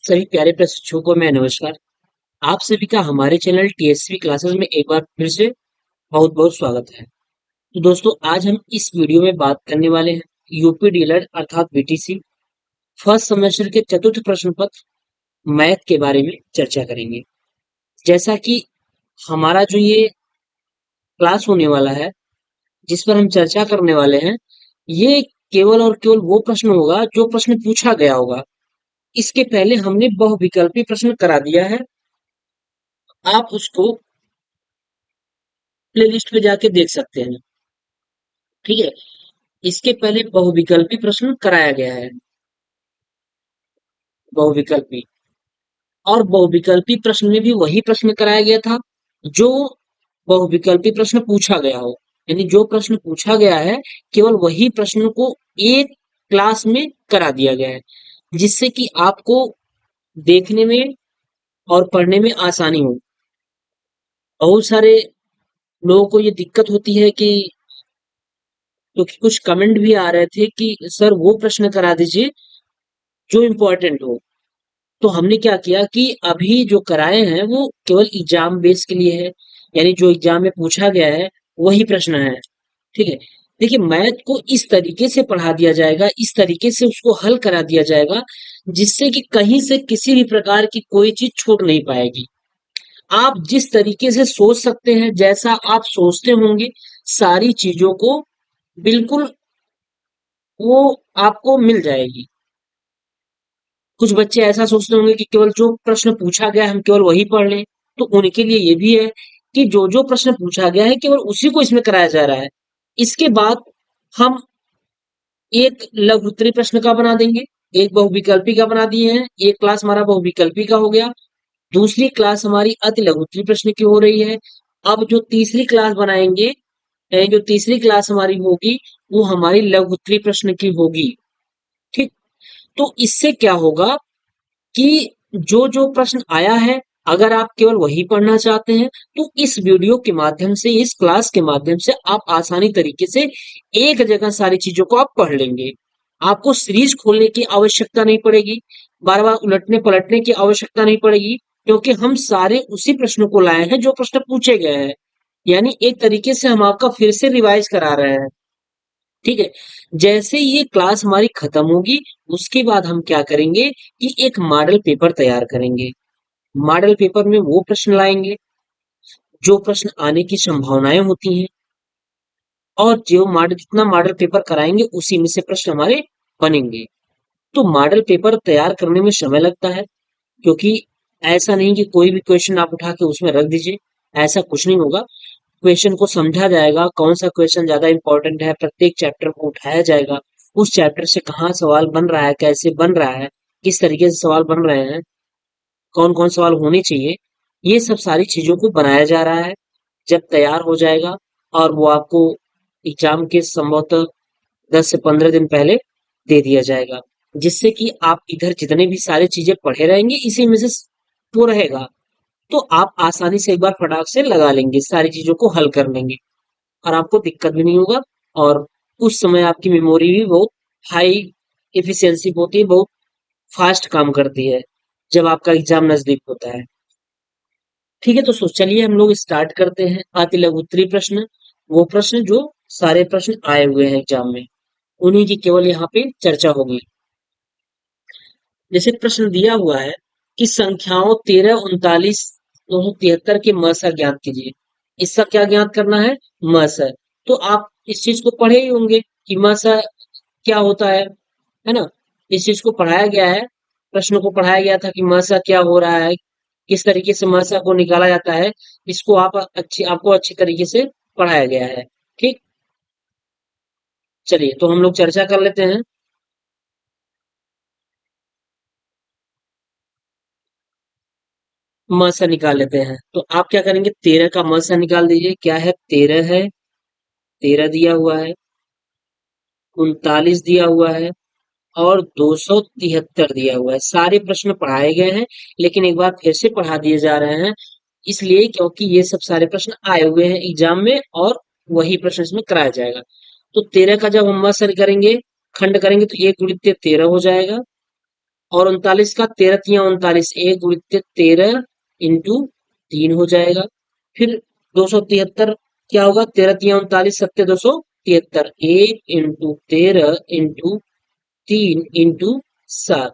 सभी प्यारे प्रशिक्षुओं को मैं नमस्कार। आप सभी का हमारे चैनल टीएसवी क्लासेस में एक बार फिर से बहुत बहुत स्वागत है। तो दोस्तों, आज हम इस वीडियो में बात करने वाले हैं यूपी डीएलएड अर्थात बीटीसी फर्स्ट सेमेस्टर के चतुर्थ प्रश्न पत्र मैथ के बारे में चर्चा करेंगे। जैसा कि हमारा जो ये क्लास होने वाला है, जिस पर हम चर्चा करने वाले हैं, ये केवल और केवल वो प्रश्न होगा जो प्रश्न पूछा गया होगा। इसके पहले हमने बहुविकल्पी प्रश्न करा दिया है। आप उसको प्लेलिस्ट पे जाके देख सकते हैं। ठीक है। इसके पहले बहुविकल्पी प्रश्न कराया गया है। बहुविकल्पी और बहुविकल्पी प्रश्न में भी वही प्रश्न कराया गया था जो बहुविकल्पी प्रश्न पूछा गया हो। यानी जो प्रश्न पूछा गया है, केवल वही प्रश्न को एक क्लास में करा दिया गया है, जिससे कि आपको देखने में और पढ़ने में आसानी हो। बहुत सारे लोगों को ये दिक्कत होती है कि तो कुछ कमेंट भी आ रहे थे कि सर वो प्रश्न करा दीजिए जो इम्पोर्टेंट हो। तो हमने क्या किया कि अभी जो कराए हैं वो केवल एग्जाम बेस के लिए है, यानी जो एग्जाम में पूछा गया है वही प्रश्न है। ठीक है। देखिए, मैथ को इस तरीके से पढ़ा दिया जाएगा, इस तरीके से उसको हल करा दिया जाएगा, जिससे कि कहीं से किसी भी प्रकार की कोई चीज छूट नहीं पाएगी। आप जिस तरीके से सोच सकते हैं, जैसा आप सोचते होंगे, सारी चीजों को बिल्कुल वो आपको मिल जाएगी। कुछ बच्चे ऐसा सोचते होंगे कि केवल जो प्रश्न पूछा गया है हम केवल वही पढ़ लें, तो उनके लिए ये भी है कि जो जो प्रश्न पूछा गया है केवल उसी को इसमें कराया जा रहा है। इसके बाद हम एक लघु उत्तरीय प्रश्न का बना देंगे, एक बहुविकल्पी का बना दिए हैं। एक क्लास हमारा बहुविकल्पी का हो गया, दूसरी क्लास हमारी अति लघु उत्तरीय प्रश्न की हो रही है। अब जो तीसरी क्लास बनाएंगे, जो तीसरी क्लास हमारी होगी, वो हमारी लघु उत्तरीय प्रश्न की होगी। ठीक। तो इससे क्या होगा कि जो जो प्रश्न आया है, अगर आप केवल वही पढ़ना चाहते हैं, तो इस वीडियो के माध्यम से, इस क्लास के माध्यम से आप आसानी तरीके से एक जगह सारी चीजों को आप पढ़ लेंगे। आपको सीरीज खोलने की आवश्यकता नहीं पड़ेगी, बार बार उलटने पलटने की आवश्यकता नहीं पड़ेगी, क्योंकि हम सारे उसी प्रश्न को लाए हैं जो प्रश्न पूछे गए हैं। यानी एक तरीके से हम आपका फिर से रिवाइज करा रहे हैं। ठीक है। जैसे ये क्लास हमारी खत्म होगी, उसके बाद हम क्या करेंगे कि एक मॉडल पेपर तैयार करेंगे। मॉडल पेपर में वो प्रश्न लाएंगे जो प्रश्न आने की संभावनाएं होती हैं, और जो मॉडल जितना मॉडल पेपर कराएंगे उसी में से प्रश्न हमारे बनेंगे। तो मॉडल पेपर तैयार करने में समय लगता है, क्योंकि ऐसा नहीं कि कोई भी क्वेश्चन आप उठा के उसमें रख दीजिए, ऐसा कुछ नहीं होगा। क्वेश्चन को समझा जाएगा, कौन सा क्वेश्चन ज्यादा इंपॉर्टेंट है, प्रत्येक चैप्टर को उठाया जाएगा, उस चैप्टर से कहाँ सवाल बन रहा है, कैसे बन रहा है, किस तरीके से सवाल बन रहे हैं, कौन कौन सवाल होने चाहिए, ये सब सारी चीजों को बनाया जा रहा है। जब तैयार हो जाएगा और वो आपको एग्जाम के संभवतः 10 से 15 दिन पहले दे दिया जाएगा, जिससे कि आप इधर जितने भी सारी चीजें पढ़े रहेंगे इसी में से वो रहेगा, तो आप आसानी से एक बार फटाक से लगा लेंगे, सारी चीजों को हल कर लेंगे और आपको दिक्कत भी नहीं होगा। और उस समय आपकी मेमोरी भी बहुत हाई एफिशिएंसी होती है, बहुत फास्ट काम करती है जब आपका एग्जाम नजदीक होता है। ठीक है। तो चलिए हम लोग स्टार्ट करते हैं। अति लघु उत्तरीय प्रश्न, वो प्रश्न जो सारे प्रश्न आए हुए हैं एग्जाम में, उन्हीं की केवल यहाँ पे चर्चा होगी। जैसे प्रश्न दिया हुआ है कि संख्याओं 13, 39, 273 के म सा ज्ञात कीजिए। इसका क्या ज्ञात करना है? म सा। तो आप इस चीज को पढ़े ही होंगे कि म सा क्या होता है ना? इस चीज को पढ़ाया गया है, प्रश्न को पढ़ाया गया था कि म सा क्या हो रहा है, किस तरीके से म सा को निकाला जाता है। इसको आपको अच्छी तरीके से पढ़ाया गया है। ठीक। चलिए, तो हम लोग चर्चा कर लेते हैं। म सा निकाल लेते हैं। तो आप क्या करेंगे, 13 का म सा निकाल दीजिए। क्या है? 13 है, 13 दिया हुआ है, 39 दिया हुआ है और 273 दिया हुआ है। सारे प्रश्न पढ़ाए गए हैं, लेकिन एक बार फिर से पढ़ा दिए जा रहे हैं, इसलिए क्योंकि ये सब सारे प्रश्न आए हुए हैं एग्जाम में और वही प्रश्न इसमें कराया जाएगा। तो 13 का जब हम म सा करेंगे, खंड करेंगे, तो 1 गुणित 13 हो जाएगा और 39 का 13 तिया 39, एक गुणित 13 इंटू 3 हो जाएगा। फिर 273 क्या होगा, 13 तिया 39 सत्ते 273, 1 इंटू 13 इंटू 3 इंटू 7,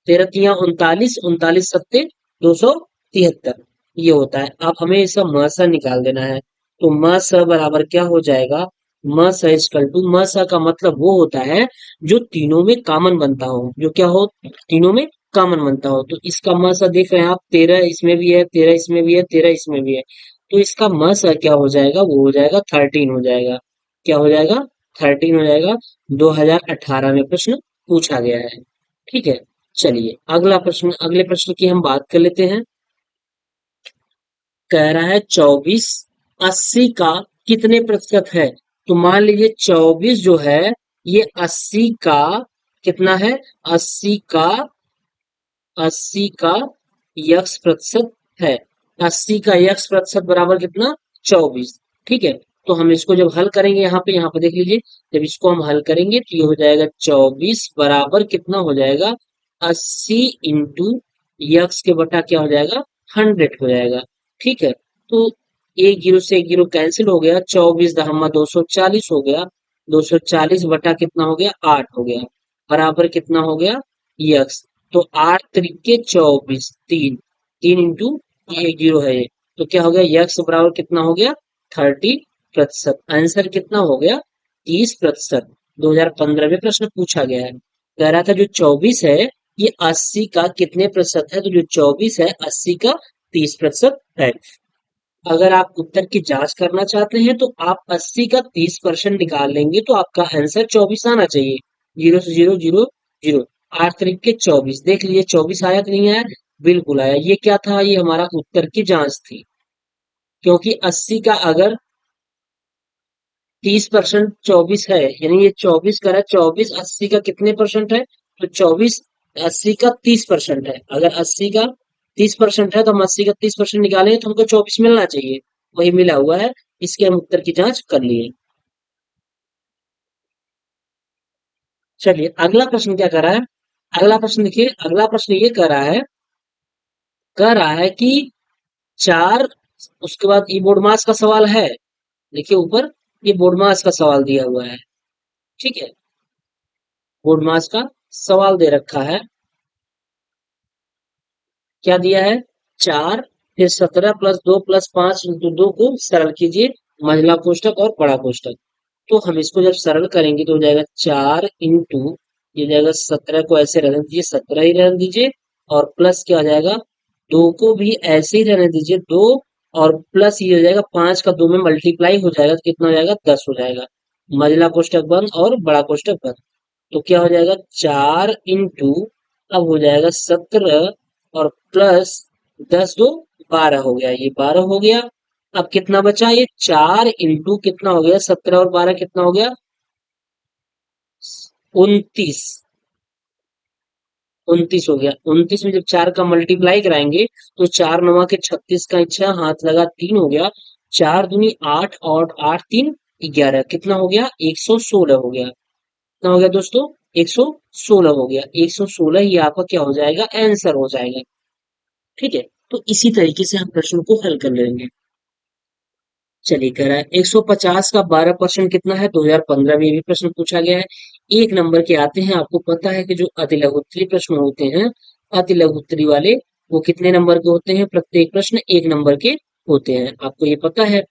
13 तिया 39, 39 सत्ते 273, ये होता है। अब हमें इसका म स निकाल देना है। तो म स बराबर क्या हो जाएगा, म स इक्वल टू, म स का मतलब वो होता है जो तीनों में कॉमन बनता हो, जो क्या हो, तीनों में कॉमन बनता हो। तो इसका म स देख रहे हैं आप, 13 इसमें भी है, 13 इसमें भी है, 13 इसमें भी है। तो इसका म स क्या हो जाएगा, वो हो जाएगा 13 हो जाएगा। क्या हो जाएगा, 13 हो जाएगा। 2018 में प्रश्न पूछा गया है। ठीक है। चलिए अगला प्रश्न, अगले प्रश्न की हम बात कर लेते हैं। कह रहा है 24 80 का कितने प्रतिशत है। तो मान लीजिए 24 जो है ये 80 का कितना है, 80 का 80 का यक्स प्रतिशत है। 80 का यक्स प्रतिशत बराबर कितना, 24। ठीक है। तो हम इसको जब हल करेंगे, यहाँ पे देख लीजिए, जब इसको हम हल करेंगे तो ये हो जाएगा 24 बराबर कितना हो जाएगा, 80 इंटू यक्स के बटा क्या हो जाएगा, 100 हो जाएगा। ठीक है। तो एक जीरो से एक जीरो कैंसिल हो गया, 24 दहम्मा 240 हो गया, 240 बटा कितना हो गया, 8 हो गया, बराबर कितना हो गया, यक्स। तो 8 त्रिके 24, 3, 3 इंटू एक जीरो है ये, तो क्या हो गया, यक्स बराबर कितना हो गया, 30%। आंसर कितना हो गया, 30%। 2015 में प्रश्न पूछा गया है। कह रहा था जो 24 है ये 80 का कितने प्रतिशत है, तो जो 24 है 80 का 30% है। अगर आप उत्तर की जांच करना चाहते हैं तो आप 80 का 30% निकाल लेंगे तो आपका आंसर 24 आना चाहिए। जीरो से जीरो, जीरो जीरो, 8 तरीके 24, देख लीजिए 24 आया कि नहीं आया, बिल्कुल आया। ये क्या था, ये हमारा उत्तर की जांच थी। क्योंकि 80 का अगर 30% 24 है, यानी ये 24 का है, 24 80 का कितने परसेंट है, तो 24 80 का 30% है। अगर 80 का 30% है तो हम 80 का 30% निकालेंगे तो हमको 24 मिलना चाहिए, वही मिला हुआ है। इसके हम उत्तर की जांच कर लिए। चलिए अगला प्रश्न क्या कर रहा है, अगला प्रश्न देखिए, अगला प्रश्न ये कह रहा है कि चार, उसके बाद ये बोर्ड मास का सवाल है। देखिए ऊपर ये बोर्ड मास का सवाल दिया हुआ है। ठीक है, बोर्ड मास का सवाल दे रखा है। क्या दिया है, 4, फिर 17 प्लस 2 प्लस 5 इंटू 2 को सरल कीजिए, महिला कोष्टक और बड़ा कोष्टक। तो हम इसको जब सरल करेंगे तो हो जाएगा 4 इंटू, ये जाएगा 17 को ऐसे रहने दीजिए, 17 ही रहने दीजिए, और प्लस क्या हो जाएगा, 2 को भी ऐसे ही रहने दीजिए 2, और प्लस ये हो जाएगा 5 का 2 में मल्टीप्लाई हो जाएगा तो कितना हो जाएगा, 10 हो जाएगा। महिला कोष्टक बंद और बड़ा कोष्टक बंद। तो क्या हो जाएगा, 4 इंटू, अब हो जाएगा 17, और प्लस 10 दो 12 हो गया, ये 12 हो गया। अब कितना बचा, ये 4 इंटू कितना हो गया, 17 और 12 कितना हो गया, 29, 29 हो गया। 29 में जब 4 का मल्टीप्लाई कराएंगे तो 4 नवा के 36 का इच्छा हाथ लगा 3 हो गया, 4 दूनी 8 और 8 3 11, कितना हो गया, 116 हो गया। कितना हो गया दोस्तों, 116 हो गया। 116 ही आपका क्या हो जाएगा, आंसर हो जाएगा। ठीक है। तो इसी तरीके से हम प्रश्न को हल कर लेंगे। चलिए कह रहा है 150 का 12% कितना है, 2015 में ये भी प्रश्न पूछा गया है। एक नंबर के आते हैं, आपको पता है कि जो अति लघुत्तरी प्रश्न होते हैं, अति लघुत्तरी वाले, वो कितने नंबर के होते हैं, प्रत्येक प्रश्न 1 नंबर के होते हैं, आपको ये पता है।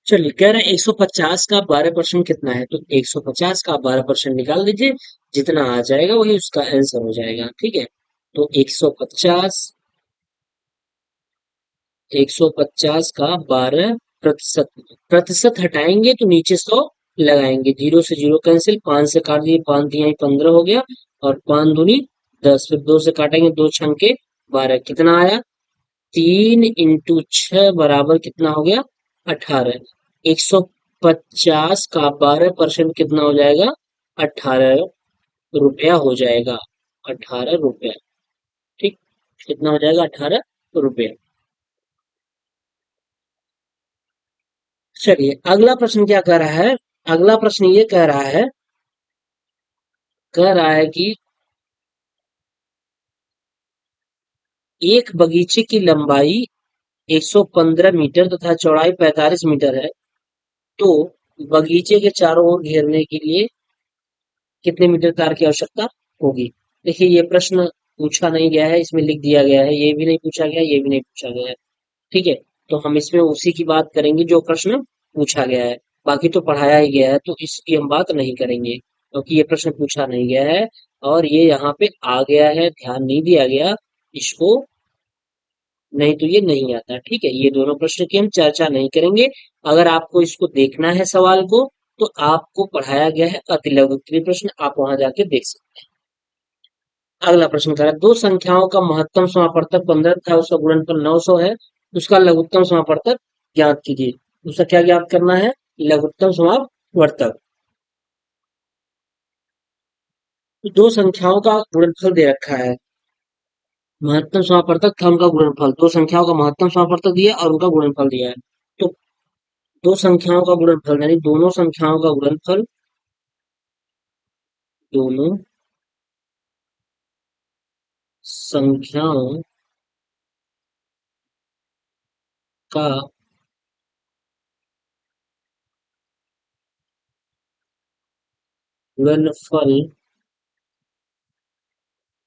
चलिए कह रहे हैं 150 का 12% कितना है, तो 150 का 12% निकाल दीजिए, जितना आ जाएगा वही उसका आंसर हो जाएगा। ठीक है। तो 150, 150 का 12%, प्रतिशत हटाएंगे तो नीचे 100 लगाएंगे, जीरो से जीरो कैंसिल, 5 से काट दिए, 5 दिया 15 हो गया, और 5 दूनी 10, फिर 2 से काटेंगे, 2 छंके 12, कितना आया, 3 इंटू 6 बराबर कितना हो गया, 18। 150 का 12% कितना हो जाएगा, 18 रुपया हो जाएगा, 18 रुपया। ठीक, कितना हो जाएगा, 18 रुपया। चलिए अगला प्रश्न क्या कर रहा है, अगला प्रश्न ये कह रहा है कि एक बगीचे की लंबाई 115 मीटर तथा चौड़ाई 45 मीटर है, तो बगीचे के चारों ओर घेरने के लिए कितने मीटर तार की आवश्यकता होगी? देखिए, ये प्रश्न पूछा नहीं गया है, इसमें लिख दिया गया है, ये भी नहीं पूछा गया, ये भी नहीं पूछा गया है। ठीक है, तो हम इसमें उसी की बात करेंगे जो प्रश्न पूछा गया है। बाकी तो पढ़ाया ही गया है, तो इसकी हम बात नहीं करेंगे, क्योंकि ये प्रश्न पूछा नहीं गया है और ये यहाँ पे आ गया है, ध्यान नहीं दिया गया इसको, नहीं तो ये नहीं आता। ठीक है, ये दोनों प्रश्न की हम चर्चा नहीं करेंगे। अगर आपको इसको देखना है सवाल को, तो आपको पढ़ाया गया है अति लघु उत्तरीय प्रश्न, आप वहां जाके देख सकते हैं। अगला प्रश्न कह रहा है, दो संख्याओं का महत्तम समापवर्तक 15 था, उसका गुणनफल 900 है, उसका लघुत्तम समापवर्तक ज्ञात कीजिए। उसका क्या ज्ञात करना है? लघुत्तम समापवर्तक। तो दो संख्याओं का गुणनफल दे रखा है, महत्तम समापवर्तक था उनका गुणनफल, दो संख्याओं का महत्तम समापवर्तक दिया और उनका गुणनफल दिया है। तो दो संख्याओं का गुणनफल यानी दोनों संख्याओं का गुणनफल, दोनों संख्याओं का गुणनफल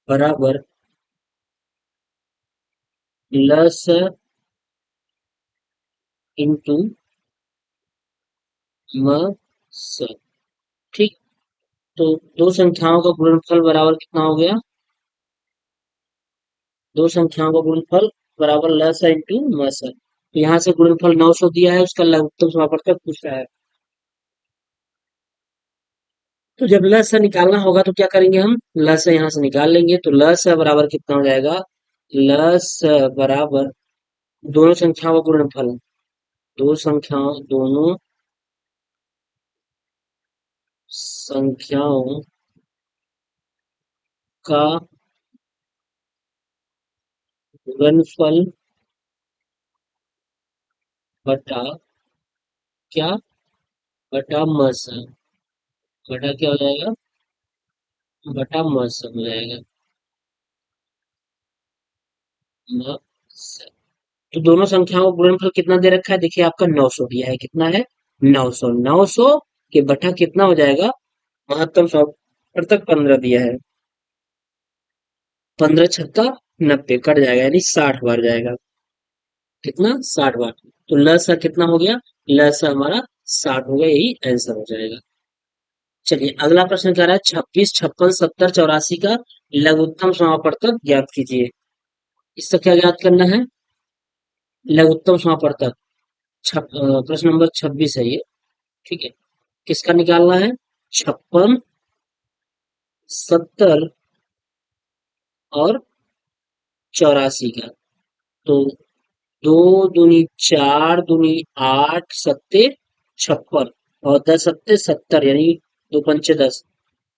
बराबर लस इंटू मस। ठीक, तो दो संख्याओं का गुणनफल बराबर कितना हो गया? दो संख्याओं का गुणनफल बराबर लस इंटू मस। तो यहाँ से गुणनफल 900 दिया है, उसका लघुत्तम समापवर्तक पूछ रहा है। तो जब लस निकालना होगा तो क्या करेंगे हम? लस यहाँ से निकाल लेंगे, तो लस बराबर कितना हो जाएगा? लस बराबर दोनों संख्याओं का गुणनफल, दोनों संख्याओं का गुणनफल बटा क्या? बटा मस। बटा क्या हो जाएगा? बटा मस हो जाएगा। मस। तो दोनों संख्याओं का गुणनफल कितना दे रखा है? देखिए, आपका 900 दिया है, कितना है? 900। 900 के बटा कितना हो जाएगा? महत्तम समापवर्तक 15 दिया है, 15 छक्का 90 कट जाएगा, यानी 60 बार जाएगा। कितना? 60 बार। तो लसा कितना हो गया? लसा हमारा 60 हो गया, यही आंसर हो जाएगा। चलिए, अगला प्रश्न कह रहा है 26, 56, 70, 84 का लघुत्तम समापवर्तक ज्ञात कीजिए। इसका क्या ज्ञात करना है? लघुत्तम समापवर्तक। प्रश्न नंबर 26 है ये। ठीक है, किसका निकालना है? 56, 70 और 84 का। तो दो दूनी 4, दूनी 8, सत्ते 56 और 10 सत्ते 70, यानी दो पंचे 10,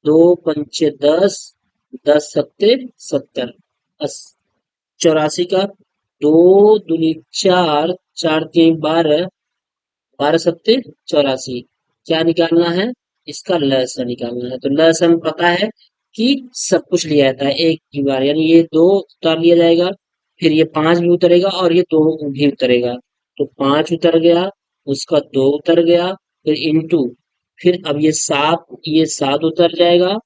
दो पंचे 10, 10 सत्ते 70, 84 का। दो दूनी 4, 4 तीन 12, 12 सत्ते 84। क्या निकालना है? इसका लसा निकालना है। तो लसा हमें पता है कि सब कुछ लिया जाता है एक की बार, यानी ये दो उतार लिया जाएगा, फिर ये 5 भी उतरेगा और ये दो भी उतरेगा। तो 5 उतर गया, उसका 2 उतर गया, फिर इंटू, फिर अब ये 7 उतर जाएगा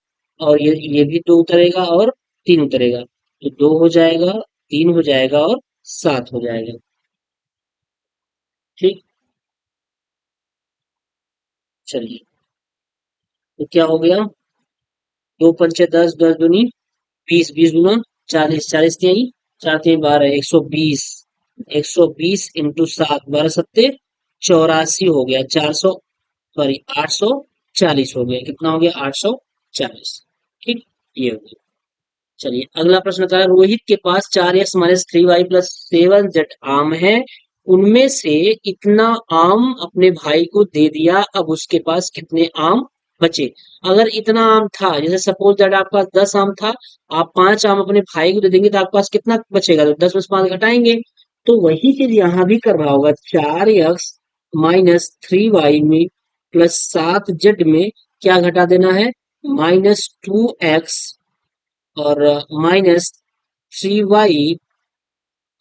और ये भी 2 उतरेगा और 3 उतरेगा। तो 2 हो जाएगा, 3 हो जाएगा और 7 हो जाएगा। ठीक, चलिए, तो क्या हो गया? दो पंचे 10, 10 दूनी 20, 20 दूना 40, 40 तिहाई, 4 तिहाई 12, 120, 120 इंटू 7, 12 सत्ते 84 हो गया, 400, सॉरी 840 हो गया। कितना हो गया? 840। ठीक, ये हो गया। चलिए, अगला प्रश्न था, रोहित के पास 4x - 3y + 7z आम है, उनमें से इतना आम अपने भाई को दे दिया, अब उसके पास कितने आम बचे? अगर इतना आम था, जैसे सपोज दैट आपके पास 10 आम था, आप 5 आम अपने भाई को दे देंगे, तो आपके पास कितना बचेगा? तो 10 में से 5 घटाएंगे। तो वही चीज यहाँ भी कर रहा होगा, 4x - 3y में प्लस 7z में क्या घटा देना है, -2x और -3y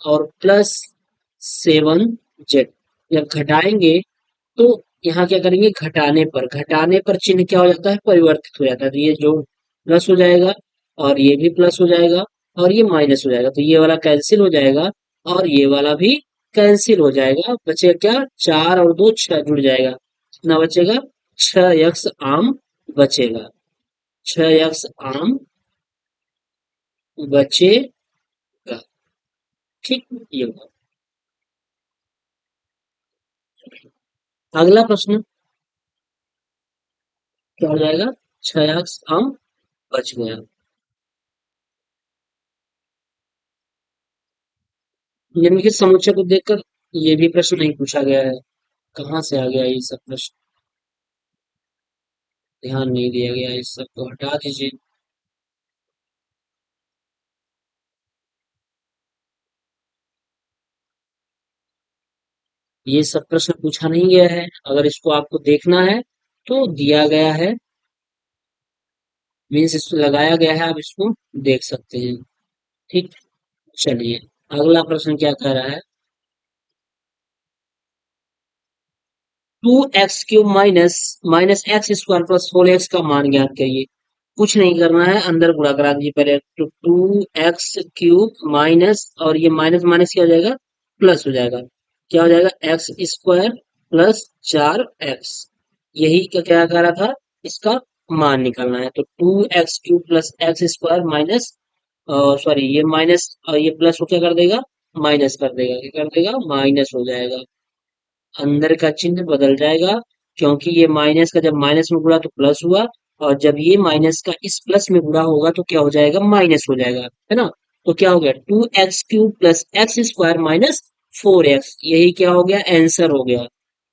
और +7z। जब घटाएंगे तो यहाँ क्या करेंगे, घटाने पर चिन्ह क्या हो जाता है, परिवर्तित हो जाता है। तो ये जो प्लस हो जाएगा और ये भी प्लस हो जाएगा और ये माइनस हो जाएगा, तो ये वाला कैंसिल हो जाएगा और ये वाला भी कैंसिल हो जाएगा। बचेगा क्या, 4 और 2 6 जुड़ जाएगा, कितना बचेगा, 6x आम बचेगा। 6x आम बचेगा। ठीक, ये होगा। अगला प्रश्न क्या हो जाएगा, 6x आम बच गया। निम्न के समुच्चय को देखकर ये भी प्रश्न नहीं पूछा गया है, कहाँ से आ गया ये सब प्रश्न, ध्यान नहीं दिया गया, इस सब को हटा दीजिए। ये सब प्रश्न पूछा नहीं गया है, अगर इसको आपको देखना है तो दिया गया है, मीन्स इसको लगाया गया है, आप इसको देख सकते हैं। ठीक, चलिए अगला प्रश्न क्या कह रहा है, 2x³ minus minus x square plus 4x का मान ज्ञात करिए। कुछ नहीं करना है, अंदर गुणा करा दीजिए पहले, तो 2x³ माइनस और ये माइनस माइनस क्या हो जाएगा, प्लस हो जाएगा। क्या हो जाएगा, एक्स स्क्वायर प्लस 4x, यही क्या क्या कह रहा था, इसका मान निकालना है। तो 2x³ plus x square minus, sorry ये माइनस और ये प्लस को क्या कर देगा, माइनस कर देगा, क्या कर देगा, माइनस हो जाएगा। अंदर का चिन्ह बदल जाएगा, क्योंकि ये माइनस का जब माइनस में गुणा तो प्लस हुआ, और जब ये माइनस का इस प्लस में गुणा होगा तो क्या हो जाएगा, माइनस हो जाएगा, है ना। तो क्या हो गया, 2x³ plus x square minus 4x, यही क्या हो गया, आंसर हो गया।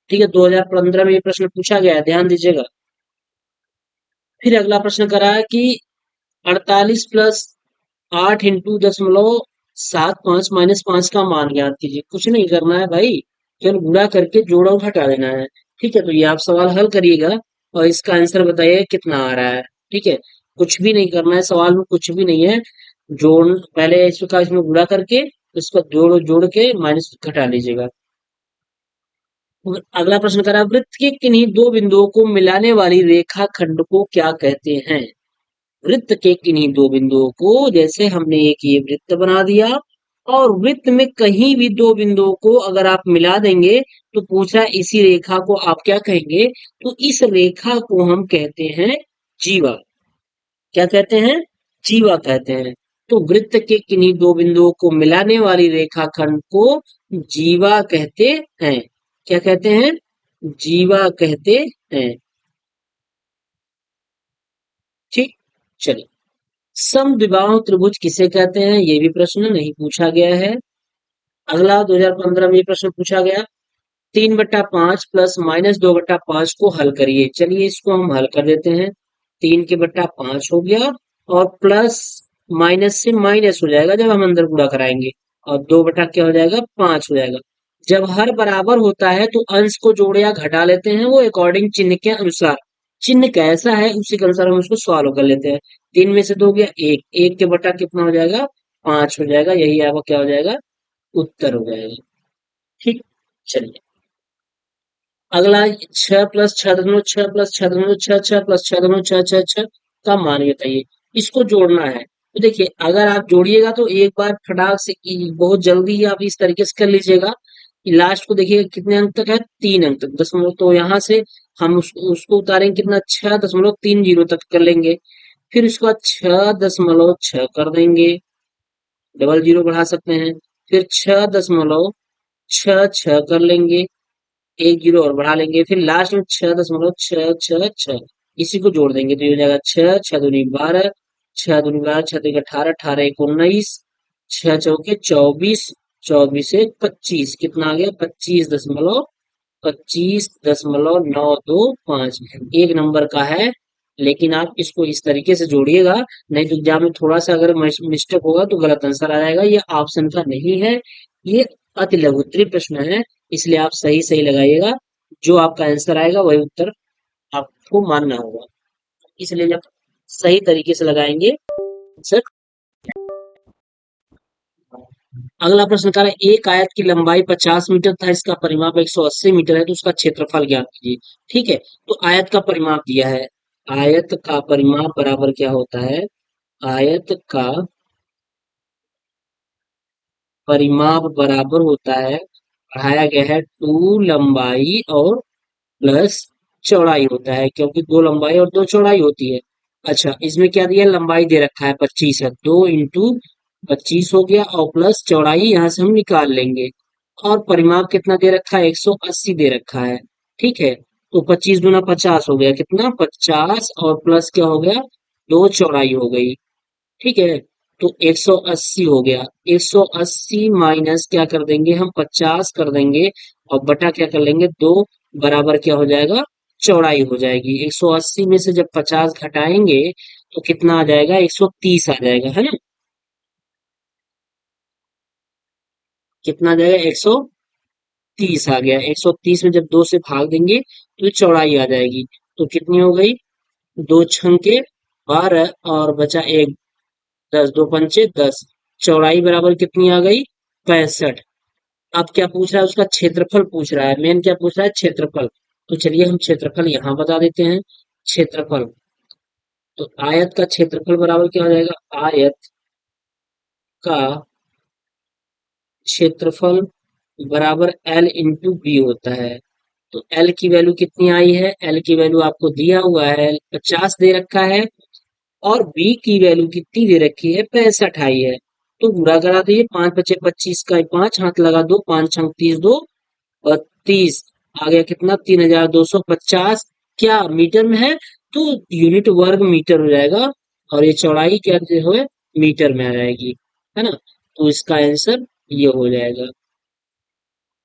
ठीक है, 2015 में ये प्रश्न पूछा गया है, ध्यान दीजिएगा। फिर अगला प्रश्न करा है कि 48 प्लस 8 इंटू 10.75 माइनस 5 का मान ज्ञात कीजिए। कुछ नहीं करना है भाई, केवल गुणा करके जोड़ा और घटा देना है। ठीक है, तो ये आप सवाल हल करिएगा और इसका आंसर बताइए कितना आ रहा है। ठीक है, कुछ भी नहीं करना है, सवाल में कुछ भी नहीं है। जोड़, पहले इसका इसमें गुणा करके इसको जोड़ जोड़ के माइनस घटा लीजिएगा। अगला प्रश्न करा, वृत्त के किन्हीं दो बिंदुओं को मिलाने वाली रेखा खंड को क्या कहते हैं। वृत्त के किन्हीं दो बिंदुओं को, जैसे हमने एक ये वृत्त बना दिया और वृत्त में कहीं भी दो बिंदुओं को अगर आप मिला देंगे तो पूछा इसी रेखा को आप क्या कहेंगे, तो इस रेखा को हम कहते हैं जीवा। क्या कहते हैं, जीवा कहते हैं। तो वृत्त के किन्हीं दो बिंदुओं को मिलाने वाली रेखाखंड को जीवा कहते हैं। क्या कहते हैं, जीवा कहते हैं। ठीक, चलिए, समद्विबाहु त्रिभुज किसे कहते हैं, ये भी प्रश्न नहीं पूछा गया है। अगला 2015 में ये प्रश्न पूछा गया, 3/5 प्लस -2/5 को हल करिए। चलिए इसको हम हल कर देते हैं। 3 के बट्टा 5 हो गया और प्लस माइनस से माइनस हो जाएगा जब हम अंदर गुणा कराएंगे, और 2 बटा क्या हो जाएगा, 5 हो जाएगा। जब हर बराबर होता है तो अंश को जोड़ या घटा लेते हैं, वो अकॉर्डिंग चिन्ह के अनुसार। चिन्ह कैसा है उसी के अनुसार हम उसको सॉल्व कर लेते हैं। 3 में से 2 गया 1, 1 के बटा कितना हो जाएगा, 5 हो जाएगा, यही आपका क्या हो जाएगा, उत्तर हो जाएगा। ठीक, चलिए अगला, 6+6 प्लस 6.6 प्लस 6.6 प्लस 6.6 का मान बताइए। इसको जोड़ना है, तो देखिए अगर आप जोड़िएगा तो एक बार फटाक से बहुत जल्दी ही आप इस तरीके से कर लीजिएगा कि लास्ट को देखिए कितने अंक तक है, 3 अंक तक, दशमलव, तो यहाँ से हम उसको उतारेंगे कितना, 6.30 तक कर लेंगे। फिर उसके बाद 6.6 कर देंगे, डबल जीरो बढ़ा सकते हैं। फिर 6.66 कर लेंगे, 1 जीरो और बढ़ा लेंगे। फिर लास्ट में 6.666, इसी को जोड़ देंगे तो ये हो जाएगा 6 6 दूनी 12, 6 दूनी 12, 6 3 18, 18 1 19, 6 चौके 24, 24 1 25, कितना आ गया, 25.92 5, एक नंबर का है। लेकिन आप इसको इस तरीके से जोड़िएगा, नहीं तो एग्जाम में थोड़ा सा अगर मिस्टेक होगा तो गलत आंसर आ जाएगा। ये ऑप्शन का नहीं है, ये अति लघुत्तरीय प्रश्न है, इसलिए आप सही सही लगाइएगा, जो आपका आंसर आएगा वही उत्तर आपको मानना होगा। इसलिए जब सही तरीके से लगाएंगे आंसर। अगला प्रश्न कह रहा है एक आयत की लंबाई 50 मीटर था, इसका परिमाप 180 मीटर है, तो उसका क्षेत्रफल ज्ञात कीजिए। ठीक है, तो आयत का परिमाप दिया है। आयत का परिमाप बराबर क्या होता है? आयत का परिमाप बराबर होता है, पढ़ाया गया है, टू लंबाई और प्लस चौड़ाई होता है, क्योंकि दो लंबाई और दो चौड़ाई होती है। अच्छा, इसमें क्या दिया? लंबाई दे रखा है 25 है, 2 इंटू 25 हो गया, और प्लस चौड़ाई यहाँ से हम निकाल लेंगे। और परिमाप कितना दे रखा है? 180 दे रखा है। ठीक है, तो 25 दूना 50 हो गया, कितना? 50, और प्लस क्या हो गया? दो चौड़ाई हो गई। ठीक है, तो 180 हो गया। 180 माइनस क्या कर देंगे हम? 50 कर देंगे, और बटा क्या कर लेंगे? दो, बराबर क्या हो जाएगा? चौड़ाई हो जाएगी। 180 में से जब 50 घटाएंगे तो कितना आ जाएगा? 130 आ जाएगा, है ना? कितना आ जाएगा? 130 आ गया। 130 में जब दो से भाग देंगे तो चौड़ाई आ जाएगी। तो कितनी हो गई? दो छंके 12, और बचा एक, 10, दो पंचे 10। चौड़ाई बराबर कितनी आ गई? 65। अब क्या पूछ रहा है? उसका क्षेत्रफल पूछ रहा है। मेन क्या पूछ रहा है? क्षेत्रफल। तो चलिए हम क्षेत्रफल यहाँ बता देते हैं। क्षेत्रफल, तो आयत का क्षेत्रफल बराबर क्या हो जाएगा? आयत का क्षेत्रफल बराबर एल इंटू बी होता है। तो एल की वैल्यू कितनी आई है? एल की वैल्यू आपको दिया हुआ है, 50 दे रखा है, और बी की वैल्यू कितनी दे रखी है? 65 आई है। तो गुणा करा दीजिए, 5 बचे 25 का 5 हाथ लगा दो, 5 छंग 30, दो और 30 आ गया, कितना? 3250। क्या मीटर में है? तो यूनिट वर्ग मीटर हो जाएगा, और ये चौड़ाई क्या जो है मीटर में आ जाएगी, है ना? तो इसका आंसर ये हो जाएगा।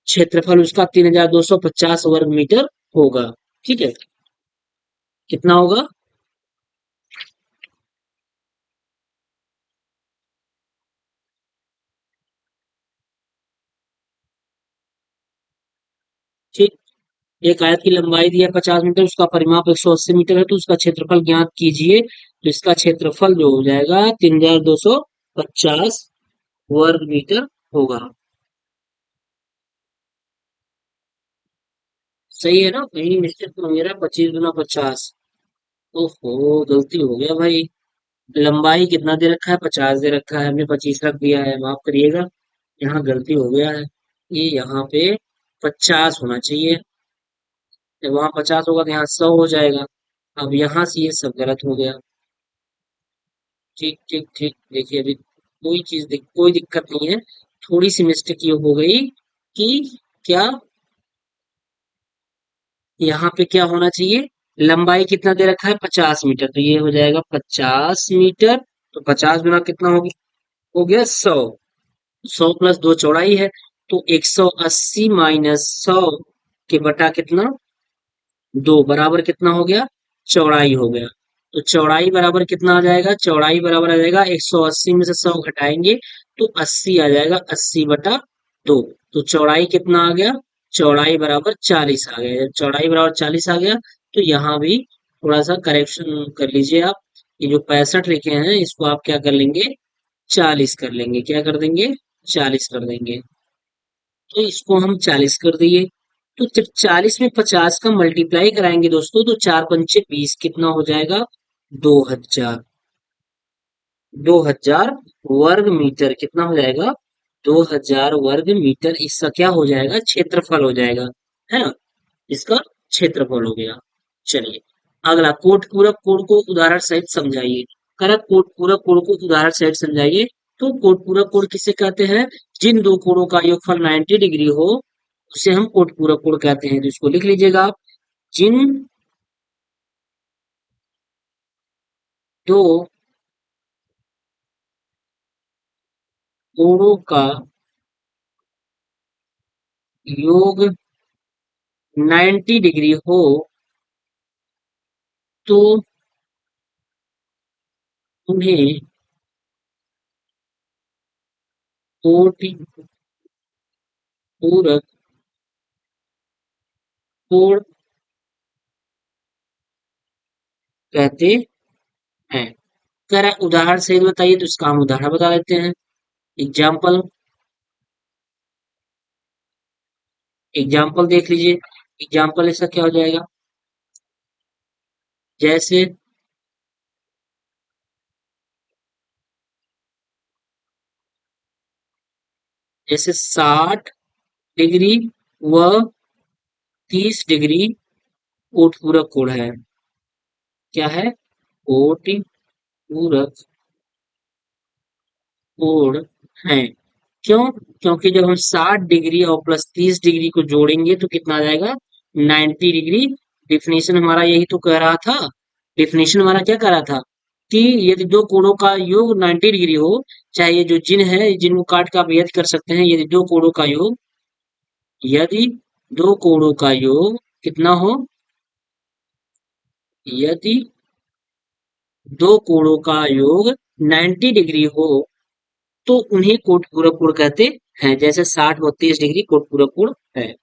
क्षेत्रफल उसका 3250 वर्ग मीटर होगा। ठीक है, कितना होगा? ठीक, एक आयत की लंबाई दी है 50 मीटर, उसका परिमाप 180 मीटर है, तो उसका क्षेत्रफल ज्ञात कीजिए। तो इसका क्षेत्रफल जो हो जाएगा 3250 वर्ग मीटर होगा। सही है ना? कहीं मिस्टेक तो नहीं रहा? 25 गुना 50। ओहो, गलती हो गया भाई। लंबाई कितना दे रखा है? 50 दे रखा है, हमने 25 रख दिया है, माफ करिएगा। यहाँ गलती हो गया है। ये यहाँ पे 50 होना चाहिए। जब वहां 50 होगा तो यहाँ 100 हो जाएगा। अब यहाँ से ये सब गलत हो गया। ठीक ठीक ठीक, देखिए अभी कोई दिक्कत नहीं है। थोड़ी सी मिस्टेक ये हो गई कि क्या, यहाँ पे क्या होना चाहिए? लंबाई कितना दे रखा है? 50 मीटर, तो ये हो जाएगा 50 मीटर। तो 50 गुना कितना हो गया? 100। 100 प्लस दो चौड़ाई है, तो 180 माइनस 100 के बटा कितना? दो, बराबर कितना हो गया? चौड़ाई हो गया। तो चौड़ाई बराबर कितना आ जाएगा? चौड़ाई बराबर आ जाएगा 180 में से 100 घटाएंगे तो 80 आ जाएगा, 80 बटा दो। तो चौड़ाई कितना आ गया? चौड़ाई बराबर 40 आ गया। जब चौड़ाई बराबर 40 आ गया तो यहाँ भी थोड़ा सा करेक्शन कर लीजिए आप। ये जो 65 लिखे हैं इसको आप क्या कर लेंगे? 40 कर लेंगे। क्या कर देंगे? 40 कर देंगे। तो इसको हम 40 कर दिए। तो जब 40 में 50 का मल्टीप्लाई कराएंगे दोस्तों, तो 4 पंचे 20, कितना हो जाएगा? 2000। 2000 वर्ग मीटर कितना हो जाएगा? 2000 वर्ग मीटर इसका क्या हो जाएगा? क्षेत्रफल हो जाएगा, है ना? इसका क्षेत्रफल हो गया। चलिए, अगला कोट पूरक कोण को उदाहरण सहित समझाइए। करा कोट पूरक कोण को उदाहरण सहित समझाइए। तो कोट पूरक कोण किसे कहते हैं? जिन दो कोणों का योगफल 90 डिग्री हो उसे हम कोट पूरक कोण कहते हैं। तो इसको लिख लीजिएगा आप। जिन दो कोणों का योग 90 डिग्री हो तो उन्हें कोटि पूरक कोण कहते हैं। कह रहा है उदाहरण सहित बताइए, तो इसका हम उदाहरण बता देते हैं। एग्जाम्पल, एग्जाम्पल देख लीजिए। एग्जाम्पल इसका क्या हो जाएगा, जैसे जैसे 60 डिग्री व 30 डिग्री कोट पूरक कोण है। क्या है? कोट पूरक कोण है। क्यों? क्योंकि जब हम 60 डिग्री और प्लस 30 डिग्री को जोड़ेंगे तो कितना आ जाएगा, 90 डिग्री। डिफिनेशन हमारा यही तो कह रहा था। डिफिनेशन हमारा क्या कह रहा था कि यदि दो कोणों का योग 90 डिग्री हो, चाहे ये जो जिन है, जिन को काट के आप यदि कर सकते हैं, यदि दो कोणों का योग, यदि दो कोणों का योग कितना हो, यदि दो कोणों का योग 90 डिग्री हो तो उन्हें कोट पूरक कोण कहते हैं। जैसे 60 व 30 डिग्री कोट पूरक कोण है।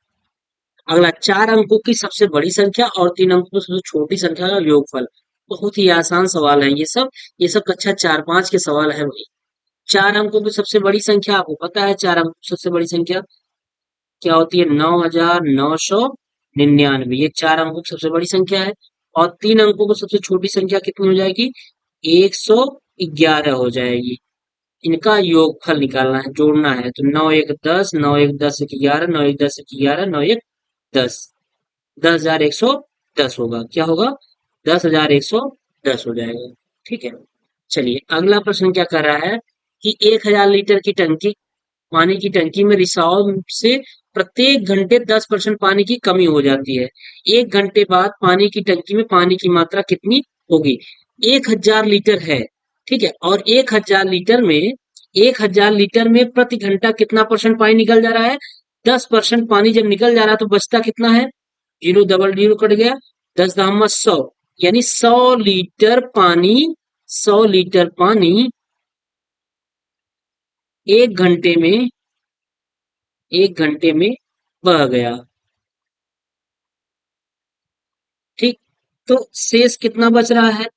अगला, 4 अंकों की सबसे बड़ी संख्या और 3 अंकों की सबसे छोटी संख्या का योगफल। बहुत ही आसान सवाल है ये सब कक्षा 4-5 के सवाल है भाई। 4 अंकों की सबसे बड़ी संख्या आपको पता है, 4 अंकों की सबसे बड़ी संख्या क्या होती है, 9999। ये 4 अंकों की सबसे बड़ी संख्या है। और 3 अंकों की सबसे छोटी संख्या कितनी हो जाएगी, 111 हो जाएगी। इनका योगफल निकालना है, जोड़ना है। तो 9 1 10, 9 1 10 11, 9 1 10 11, 9 1 10, 10,110 होगा। क्या होगा, 10,110 हो जाएगा। ठीक है। चलिए अगला प्रश्न क्या कर रहा है कि 1,000 लीटर की टंकी, पानी की टंकी में रिसाव से प्रत्येक घंटे 10% पानी की कमी हो जाती है। 1 घंटे बाद पानी की टंकी में पानी की मात्रा कितनी होगी। 1,000 लीटर है, ठीक है, और 1,000 लीटर में प्रति घंटा कितना परसेंट पानी निकल जा रहा है, 10% पानी जब निकल जा रहा है तो बचता कितना है, जीरो डबल जीरो कट गया, 10 दाम 100, यानी 100 लीटर पानी, 100 लीटर पानी 1 घंटे में, 1 घंटे में बह गया। ठीक, तो शेष कितना बच रहा है,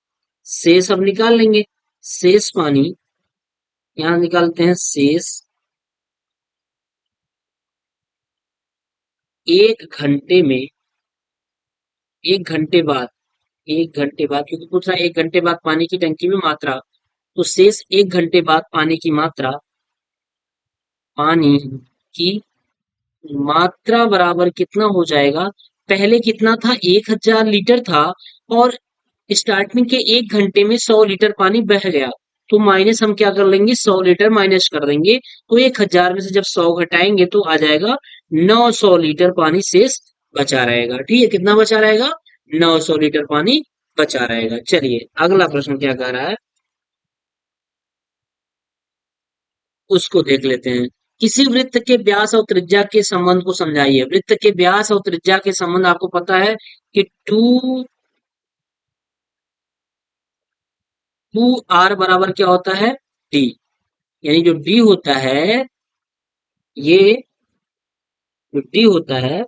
शेष अब निकाल लेंगे। शेष पानी, यहां निकालते हैं शेष, 1 घंटे में, 1 घंटे बाद, 1 घंटे बाद, क्योंकि पूछ रहा है 1 घंटे बाद पानी की टंकी में मात्रा, तो शेष 1 घंटे बाद पानी की मात्रा, पानी की मात्रा बराबर कितना हो जाएगा, पहले कितना था, 1,000 लीटर था, और स्टार्टिंग के 1 घंटे में 100 लीटर पानी बह गया। तो माइनस हम क्या कर लेंगे, 100 लीटर माइनस कर देंगे। तो 1,000 में से जब 100 घटाएंगे तो आ जाएगा 900 लीटर पानी शेष बचा रहेगा। ठीक है, कितना बचा रहेगा, 900 लीटर पानी बचा रहेगा। चलिए अगला प्रश्न क्या कह रहा है, उसको देख लेते हैं। किसी वृत्त के व्यास और त्रिज्या के संबंध को समझाइए। वृत्त के व्यास और त्रिज्या के संबंध आपको पता है कि टू आर बराबर क्या होता है, डी। यानी जो डी होता है, ये जो डी होता है,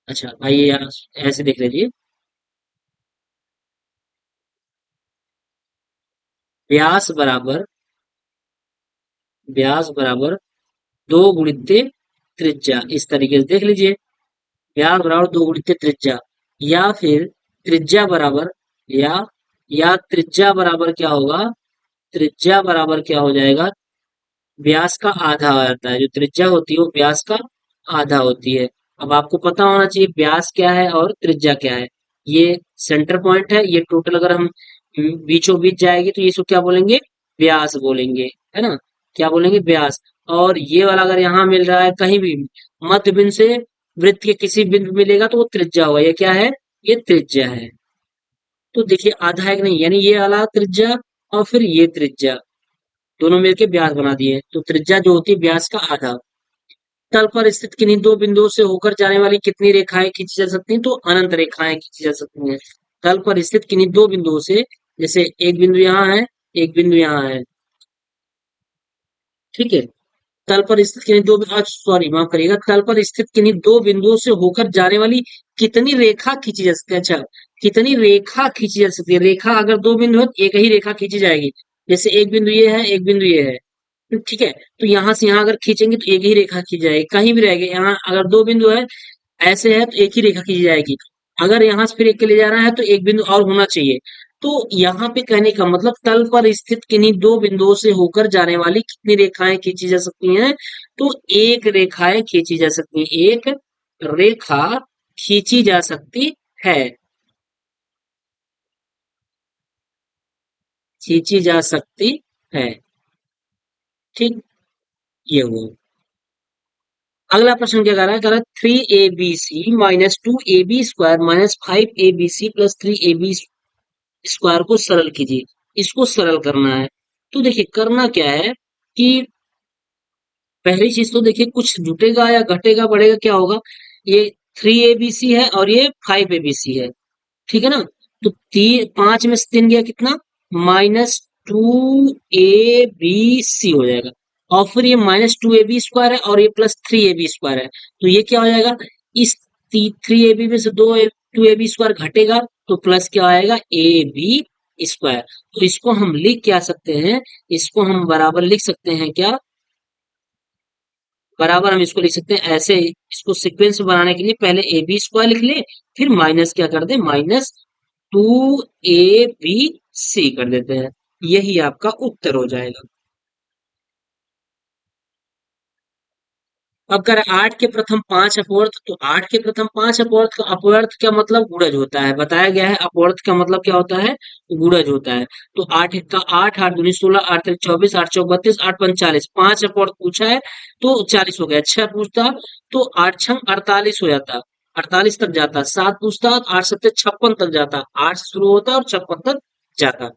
अच्छा आइए यहाँ ऐसे देख लीजिए, व्यास बराबर, व्यास बराबर 2 गुणित त्रिज्या, इस तरीके से देख लीजिए। व्यास बराबर 2 गुणित त्रिज्या, या फिर त्रिज्या बराबर, या या त्रिज्या बराबर क्या होगा, त्रिज्या बराबर क्या हो जाएगा, व्यास का आधा आ जाता है। जो त्रिज्या होती है वो व्यास का आधा होती है। अब आपको पता होना चाहिए व्यास क्या है और त्रिज्या क्या है। ये सेंटर पॉइंट है, ये टोटल अगर हम बीचों बीच जाएगी तो ये इसको क्या बोलेंगे, व्यास बोलेंगे, है ना, क्या बोलेंगे, व्यास। और ये वाला अगर यहाँ मिल रहा है कहीं भी, मध्य बिंदु से वृत्त के किसी बिंदु मिलेगा तो वो त्रिज्या होगा। ये क्या है, ये त्रिज्या है। तो देखिए आधा है कि नहीं, यानी ये वाला त्रिज्या और फिर ये त्रिज्या, दोनों मिलके व्यास बना दिए। तो त्रिज्या जो होती है व्यास का आधा। तल पर स्थित किन्हीं दो बिंदुओं से होकर जाने वाली कितनी रेखाएं खींची जा सकती हैं, तो अनंत रेखाएं खींची जा सकती हैं। तल पर स्थित किन्हीं दो बिंदुओं से, जैसे एक बिंदु यहाँ है, एक बिंदु यहाँ है, ठीक है, तल पर स्थित किन्हीं दो, सॉरी माफ करिएगा, तल पर स्थित किन्हीं दो बिंदुओं से होकर जाने वाली कितनी रेखा खींची जा सकती है? अच्छा, कितनी रेखा खींची जा सकती है? रेखा अगर दो बिंदु है तो एक ही रेखा खींची जाएगी। जैसे एक बिंदु ये है, एक बिंदु ये है, तो ठीक है, तो यहाँ से यहाँ अगर खींचेंगे तो एक ही रेखा खींच जाएगी, कहीं भी रहेगी। यहाँ अगर दो बिंदु है ऐसे है तो एक ही रेखा खींची जाएगी। अगर यहाँ से फिर एक के लिए जाना है तो एक बिंदु और होना चाहिए। तो यहाँ पे कहने का मतलब तल पर स्थित किन्हीं दो बिंदुओं से होकर जाने वाली कितनी रेखाएं खींची जा सकती हैं? तो एक रेखाएं खींची जा सकती हैं, एक रेखा खींची जा सकती है, खींची जा सकती है। ठीक, ये हुआ। अगला प्रश्न क्या कह रहा है 3 ABC - 2 AB² -5 ABC + 3 AB square को सरल कीजिए। इसको सरल करना है। तो देखिए करना क्या है कि पहली चीज तो देखिए कुछ जुटेगा या घटेगा बढ़ेगा क्या होगा। ये 3 ABC है और ये 5 ABC है, ठीक है ना। तो तीन, पांच में से तीन गया कितना, -2 ABC हो जाएगा। और फिर ये -2 AB² है और ये +3 AB² है, तो ये क्या हो जाएगा, इस 3 AB में से 2 2 AB² घटेगा तो प्लस क्या आएगा, AB²। तो इसको हम लिख क्या सकते हैं, इसको हम बराबर लिख सकते हैं क्या, बराबर हम इसको लिख सकते हैं ऐसे। इसको सीक्वेंस बनाने के लिए पहले AB² लिख ले, फिर माइनस क्या कर दे, -2 ABC कर देते हैं। यही आपका उत्तर हो जाएगा। अब कर 8 के प्रथम 5 अपवर्त, तो 8 के प्रथम 5 अपवर्त का अपवर्त क्या मतलब गुणज होता है, बताया गया है अपवर्त का मतलब क्या होता है, गुणज होता है। तो 8 का 8, 8 दूनी 16, 8 तिक 24, 8 चौक 32, 8 पंच 40, 5 अपवर्त पूछा है तो 40 हो गया। 6 पूछता तो 8 छंग 48 हो जाता, 48 तक जाता। 7 पूछता 8 सत्ते 56 तक जाता, 8 से शुरू होता और 56 तक जाता।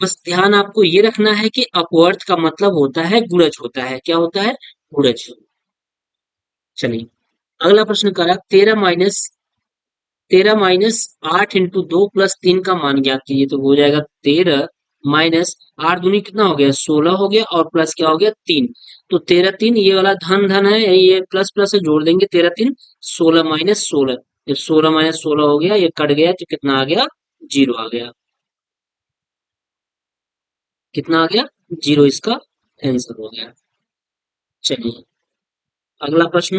बस ध्यान आपको ये रखना है कि अपवर्त का मतलब होता है गुणज होता है, क्या होता है, गुणज। चलिए अगला प्रश्न करा, 13 - 8 × 2 + 3 का मान ज्ञात कीजिए। तो हो जाएगा 13 माइनस 8 दूनी कितना हो गया, 16 हो गया, और प्लस क्या हो गया, 3। तो 13 3, ये वाला धन धन है, ये प्लस प्लस है, जोड़ देंगे 13 3 16 -16। जब 16 -16 हो गया, ये कट गया तो कितना आ गया, 0 आ गया। कितना आ गया, 0 इसका आंसर हो गया। चलिए अगला प्रश्न,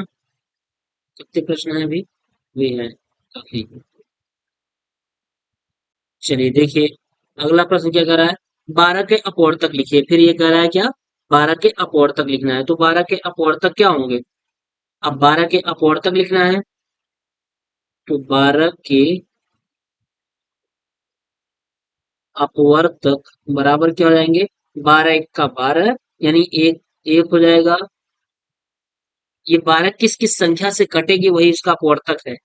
कितने प्रश्न है अभी, वे है काफी। चलिए देखिए अगला प्रश्न क्या कर रहा है, 12 के अपवर्तक लिखिए। फिर ये कह रहा है क्या, 12 के अपवर्तक लिखना है। तो 12 के अपवर्तक क्या होंगे, अब 12 के अपवर्तक लिखना है तो 12 के अपवर्तक बराबर क्या हो जाएंगे, 12 एक का 12, यानी एक एक हो जाएगा। ये 12 किस किस संख्या से कटेगी वही उसका अपवर्तक है,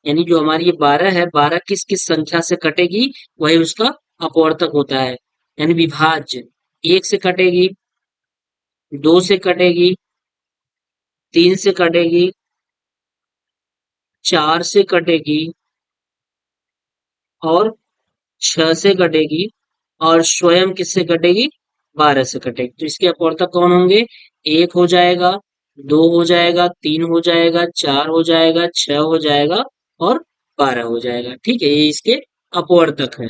यानी जो हमारी ये 12 है, 12 किस किस संख्या से कटेगी वही उसका अपवर्तक होता है। यानी विभाज्य, एक से कटेगी, दो से कटेगी, तीन से कटेगी, चार से कटेगी, और छह से कटेगी, और स्वयं किससे कटेगी, 12 से कटेगी। तो इसके अपवर्तक कौन होंगे, एक हो जाएगा, दो हो जाएगा, तीन हो जाएगा, चार हो जाएगा, छह हो जाएगा, और 12 हो जाएगा। ठीक है, ये इसके अपवर्तक है।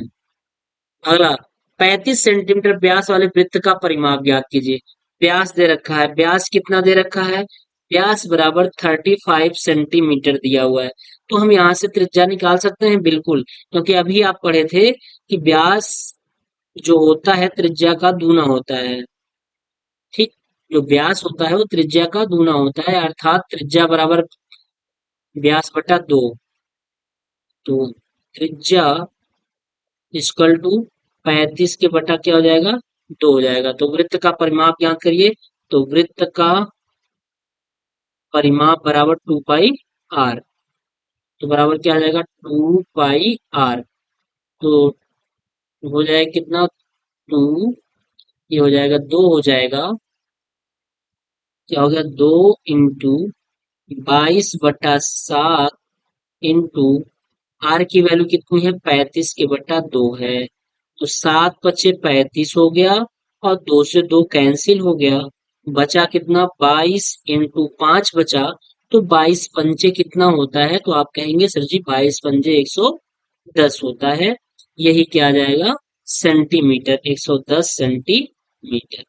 अगला, 35 सेंटीमीटर व्यास वाले वृत्त का परिमाप ज्ञात कीजिए। व्यास दे रखा है, व्यास कितना दे रखा है, व्यास बराबर 35 सेंटीमीटर दिया हुआ है। तो हम यहाँ से त्रिज्या निकाल सकते हैं, बिल्कुल, क्योंकि अभी आप पढ़े थे कि व्यास जो होता है त्रिज्या का दूना होता है। ठीक, जो व्यास होता है वो त्रिज्या का दूना होता है, अर्थात त्रिज्या बराबर व्यास बटा 2। तो त्रिज्या इक्वल टू 35 के बटा क्या हो जाएगा, 2 हो जाएगा। तो वृत्त का परिमाप ज्ञात करिए। तो वृत्त का परिमाप बराबर 2 पाई आर। तो बराबर क्या आ जाएगा, 2 पाई आर। तो हो जाएगा कितना, 2, ये हो जाएगा 2 हो जाएगा, क्या हो गया, 2 × 22/7 इंटू आर की वैल्यू कितनी है, 35 के बटा 2 है। तो 7 × 5 = 35 हो गया, और 2 से 2 कैंसिल हो गया। बचा कितना 22 × 5 बचा, तो 22 पंचे कितना होता है, तो आप कहेंगे सर जी 22 पंजे 110 होता है। यही क्या आ जाएगा सेंटीमीटर, 110 सेंटीमीटर।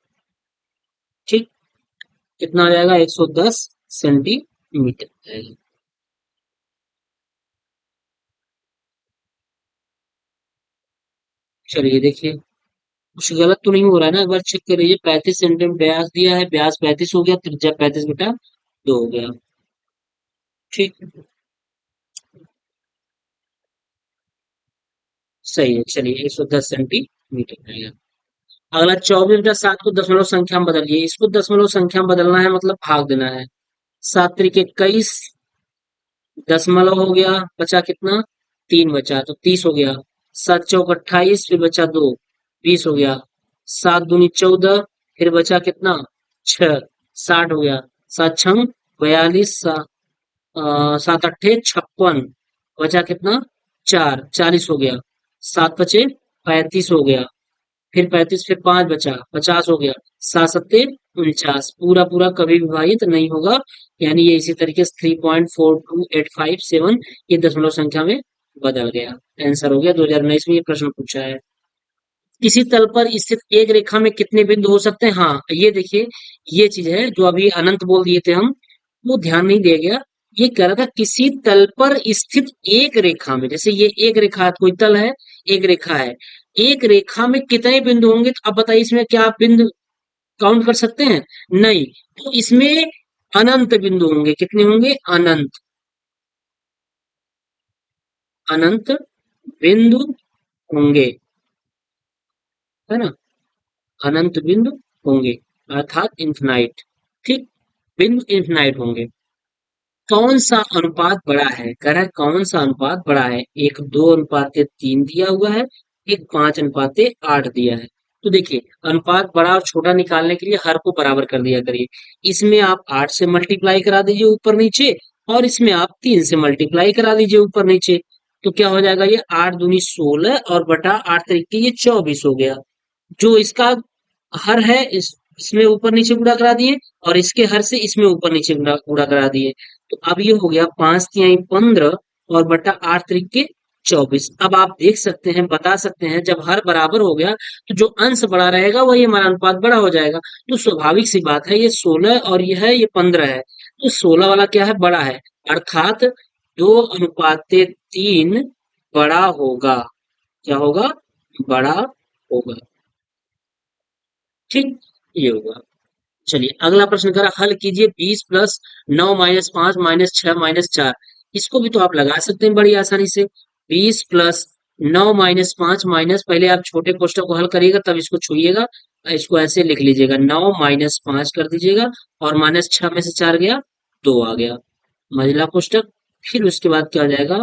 ठीक, कितना आ जाएगा 110 सेंटीमीटर आएगा। चलिए देखिए कुछ गलत तो नहीं हो रहा है ना, एक बार चेक कर लीजिए। 35 सेंटीमीटर व्यास दिया है, व्यास 35 हो गया, त्रिज्या 35 बटा 2 हो गया। ठीक, सही है। चलिए 110 सेंटीमीटर आएगा। अगला 24 बटा 7 को दशमलव संख्या में बदलिए। इसको दशमलव संख्या में बदलना है मतलब भाग देना है। 7 × 21 दशमलव हो गया, बचा कितना 3 बचा तो 30 हो गया। 7 × 4 = 28, फिर बचा 2 20 हो गया। 7 × 2 = 14, फिर बचा कितना 6 60 हो गया। 7 × 6 = 42, 7 × 8 = 56, बचा कितना 4 40 हो गया। 7 × 5 = 35 हो गया, फिर 35, फिर 5 बचा 50 हो गया। 7 × 7 = 49, पूरा पूरा कभी विभाजित नहीं होगा, यानी ये इसी तरीके से 3.42857 ये दशमलव संख्या में बदल गया। आंसर हो गया 2019 में ये प्रश्न पूछा है। किसी तल पर स्थित एक रेखा में कितने बिंदु हो सकते हैं? हाँ ये देखिए, ये चीज है जो अभी अनंत बोल दिए थे हम, वो ध्यान नहीं दिया गया। ये कह रहा था किसी तल पर स्थित एक रेखा में, जैसे ये एक रेखा है, कोई तल है, एक रेखा है, एक रेखा में कितने बिंदु होंगे, तो अब बताइए इसमें क्या आप बिंदु काउंट कर सकते हैं? नहीं, तो इसमें अनंत बिंदु होंगे। कितने होंगे? अनंत, अनंत बिंदु होंगे, है ना, अनंत बिंदु होंगे, अर्थात इन्फिनाइट। ठीक, बिंदु इन्फिनाइट होंगे। कौन सा अनुपात बड़ा है? कह रहा है कौन सा अनुपात बड़ा है? एक 2:3 दिया हुआ है, एक 5:8 दिया है। तो देखिए अनुपात बड़ा और छोटा निकालने के लिए हर को बराबर कर दिया करिए। इसमें आप 8 से मल्टीप्लाई करा दीजिए ऊपर नीचे, और इसमें आप 3 से मल्टीप्लाई करा दीजिए ऊपर नीचे। तो क्या हो जाएगा, ये 8 दूनी 16 और बटा 8 तरीके ये 24 हो गया। जो इसका हर है इसमें ऊपर नीचे गुणा करा दिए, और इसके हर से इसमें ऊपर नीचे गुणा गुणा करा दिए। तो अब ये हो गया 5×3 = 15 और बटा 8×3 = 24। अब आप देख सकते हैं, बता सकते हैं, जब हर बराबर हो गया तो जो अंश बड़ा रहेगा वही हमारा अनुपात बड़ा हो जाएगा। तो स्वाभाविक सी बात है, ये 16 और ये है, ये 15 है, तो 16 वाला क्या है, बड़ा है, अर्थात 2:3 बड़ा होगा। क्या होगा? बड़ा होगा। ठीक, ये होगा। चलिए अगला प्रश्न करा, हल कीजिए 20 + 9 - 5 - 6 - 4। इसको भी तो आप लगा सकते हैं बड़ी आसानी से। 20 + 9 - 5 माइनस, पहले आप छोटे कोष्ठक को हल करिएगा तब इसको छुइएगा, इसको ऐसे लिख लीजिएगा, 9 - 5 कर दीजिएगा, और -6 में से 4 गया, 2 आ गया, महिला कोष्ठक। फिर उसके बाद क्या हो जाएगा,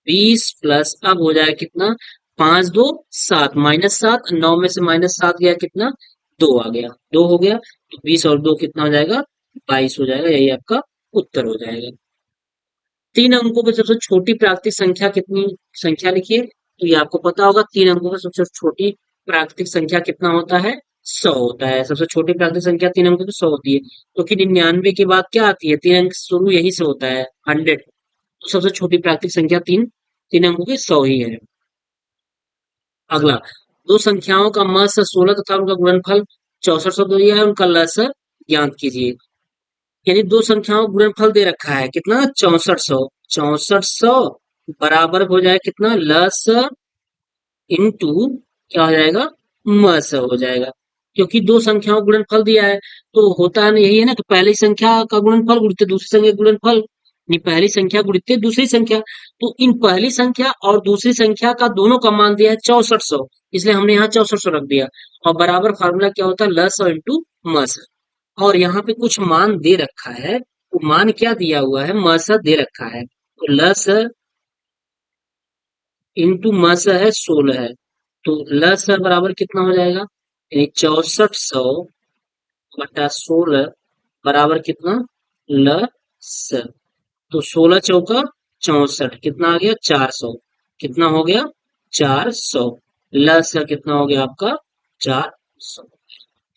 20 प्लस, अब हो जाएगा कितना, 5×2 = 7, -7, 9 में से -7 गया, कितना 2 आ गया, 2 हो गया, तो 20 और 2 कितना हो जाएगा, 22 हो जाएगा। यही आपका उत्तर हो जाएगा। 3 अंकों की सबसे छोटी प्राकृतिक संख्या कितनी, संख्या लिखिए। तो ये आपको पता होगा, 3 अंकों की सबसे छोटी प्राकृतिक संख्या कितना होता है, 100 होता है। सबसे छोटी प्राकृतिक संख्या 3 अंकों की 100 होती है। तो कि 99 के बाद क्या आती है, 3 अंक शुरू यही से होता है, 100। तो सबसे छोटी प्राकृतिक संख्या 3 अंकों की 100 ही है। अगला, दो संख्याओं का मध्य 16 तथा उनका गुणनफल 6400 दिया है, उनका लसाअ ज्ञात कीजिए। यानी दो संख्याओं का गुणनफल दे रखा है, कितना 6400, 6400 बराबर हो जाए कितना, लसाअ इंटू क्या हो जाएगा, मस हो जाएगा। क्योंकि दो संख्याओं का गुणनफल दिया है, तो होता है ना, यही है ना, तो पहली संख्या का गुणनफल गुणित दूसरी संख्या का गुणनफल, नहीं पहली संख्या गुणित दूसरी संख्या। तो इन पहली संख्या और दूसरी संख्या का दोनों का मान दिया है 6400, इसलिए हमने यहाँ 6400 रख दिया। और बराबर फार्मूला क्या होता है, लस और इंटू मस। और यहाँ पे कुछ मान दे रखा है, वो मान क्या दिया हुआ है, मस दे रखा है, तो लस इंटू मस है 16 है, तो लस बराबर कितना हो जाएगा, यानी 6400 बटा 16 बराबर कितना, लस। तो 16 × 4 = 64, कितना आ गया 400, कितना हो गया 400, लस कितना हो गया आपका 400।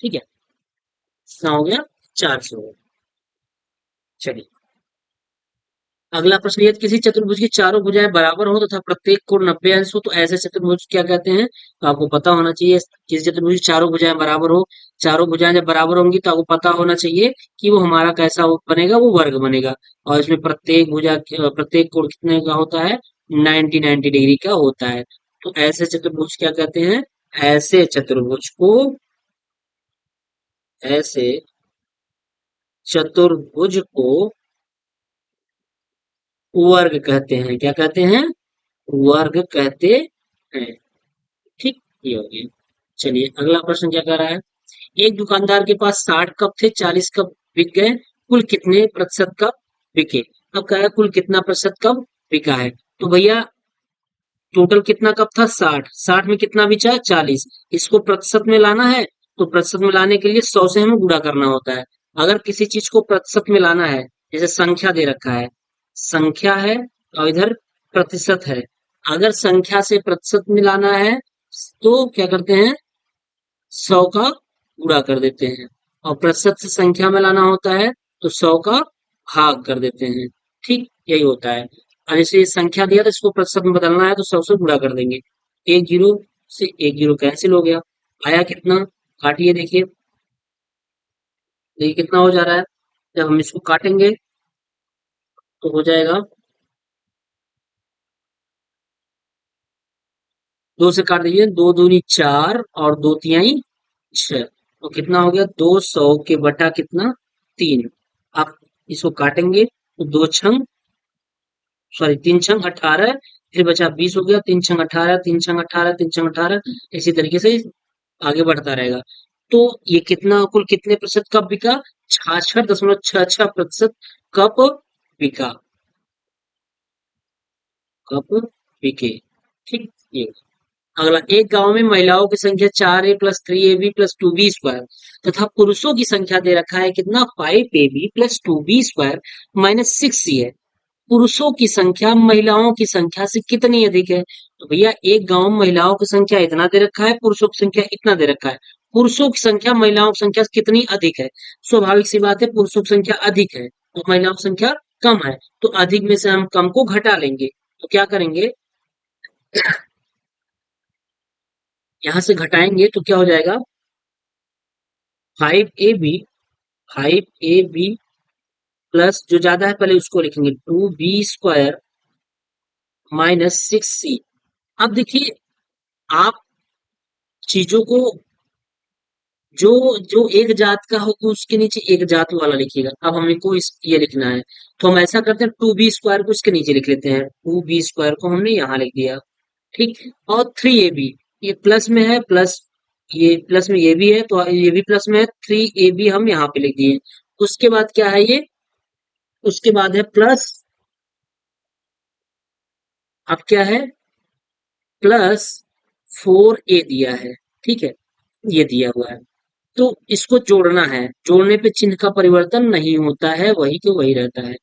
ठीक है, कितना हो गया 400। चलिए अगला प्रश्न, यदि किसी चतुर्भुज की चारों भुजाएं बराबर हो तथा प्रत्येक कोण 90 अंश हो तो ऐसे चतुर्भुज क्या कहते हैं? तो आपको पता होना चाहिए, किसी चतुर्भुज की चारों भुजाएं बराबर हो, चारों भुजाएं जब बराबर होंगी तो आपको पता होना चाहिए कि वो हमारा कैसा बनेगा, वो वर्ग बनेगा। और इसमें प्रत्येक कोण कितने का होता है? 90 डिग्री का होता है। तो ऐसे चतुर्भुज क्या कहते हैं? ऐसे चतुर्भुज को ऐसे चतुर्भुज को वर्ग कहते हैं। क्या कहते हैं? वर्ग कहते हैं। ठीक, ये हो गया। चलिए अगला प्रश्न क्या कह रहा है? एक दुकानदार के पास 60 कप थे, 40 कप बिक गए, कुल कितने प्रतिशत कप बिके? अब कह रहा है कुल कितना प्रतिशत कप बिका है। तो भैया टोटल कितना कप था? 60, 60 में कितना बिचा? 40। इसको प्रतिशत में लाना है, तो प्रतिशत में लाने के लिए 100 से हमें गुणा करना होता है। अगर किसी चीज को प्रतिशत में लाना है, जैसे संख्या दे रखा है, संख्या है और इधर प्रतिशत है, अगर संख्या से प्रतिशत में लाना है तो क्या करते हैं? 100 का गुणा कर देते हैं। और प्रतिशत से संख्या में लाना होता है तो 100 का भाग कर देते हैं। ठीक, यही होता है। और जैसे ये संख्या दिया तो इसको प्रतिशत में बदलना है तो 100 से गुणा कर देंगे। एक जीरो से एक जीरो कैंसिल हो गया। आया कितना? काटिए, देखिए देखिए कितना हो जा रहा है। जब हम इसको काटेंगे तो हो जाएगा, दो से काट दीजिए, दो दूनी चार और दो तिहाई छह। तो कितना हो गया? 200 के बटा कितना? 3। आप इसको काटेंगे तो दो छंग सॉरी तीन छंग 18, फिर बचा 20 हो गया, तीन छंग 18, तीन छंग 18, तीन छंग 18, इसी तरीके से आगे बढ़ता रहेगा। तो ये कितना, कुल कितने प्रतिशत कप बिका? 66.66% कप बिका, कप बिके। ठीक, ये अगला, एक गांव में महिलाओं की संख्या 4a+3ab+2b² तथा पुरुषों की संख्या दे रखा है कितना? 5ab+2b² -6c है। पुरुषों की संख्या महिलाओं की संख्या से कितनी अधिक है? तो भैया एक गांव में महिलाओं की संख्या इतना दे रखा है, पुरुषों की संख्या इतना दे रखा है। पुरुषों की संख्या महिलाओं की संख्या से कितनी अधिक है? स्वाभाविक सी बात है, पुरुषों की संख्या अधिक है तो महिलाओं की संख्या कम है। तो अधिक में से हम कम को घटा लेंगे। तो क्या करेंगे? यहां से घटाएंगे तो क्या हो जाएगा? 5ab, 5ab प्लस जो ज्यादा है पहले उसको लिखेंगे 2b² -6c। अब देखिए, आप चीजों को, जो जो एक जात का होगा उसके नीचे एक जात वाला लिखिएगा। अब हमें को इस ये लिखना है तो हम ऐसा करते हैं, 2b² को इसके नीचे लिख लेते हैं, 2b² को हमने यहाँ लिख दिया। ठीक, और 3ab, ये प्लस में है, प्लस ये प्लस में ये भी है तो ये भी प्लस में है, 3ab हम यहाँ पे लिख दिए। उसके बाद क्या है ये? उसके बाद है प्लस, अब क्या है? प्लस 4a दिया है। ठीक है, ये दिया हुआ है। तो इसको जोड़ना है, जोड़ने पे चिन्ह का परिवर्तन नहीं होता है, वही के वही रहता है।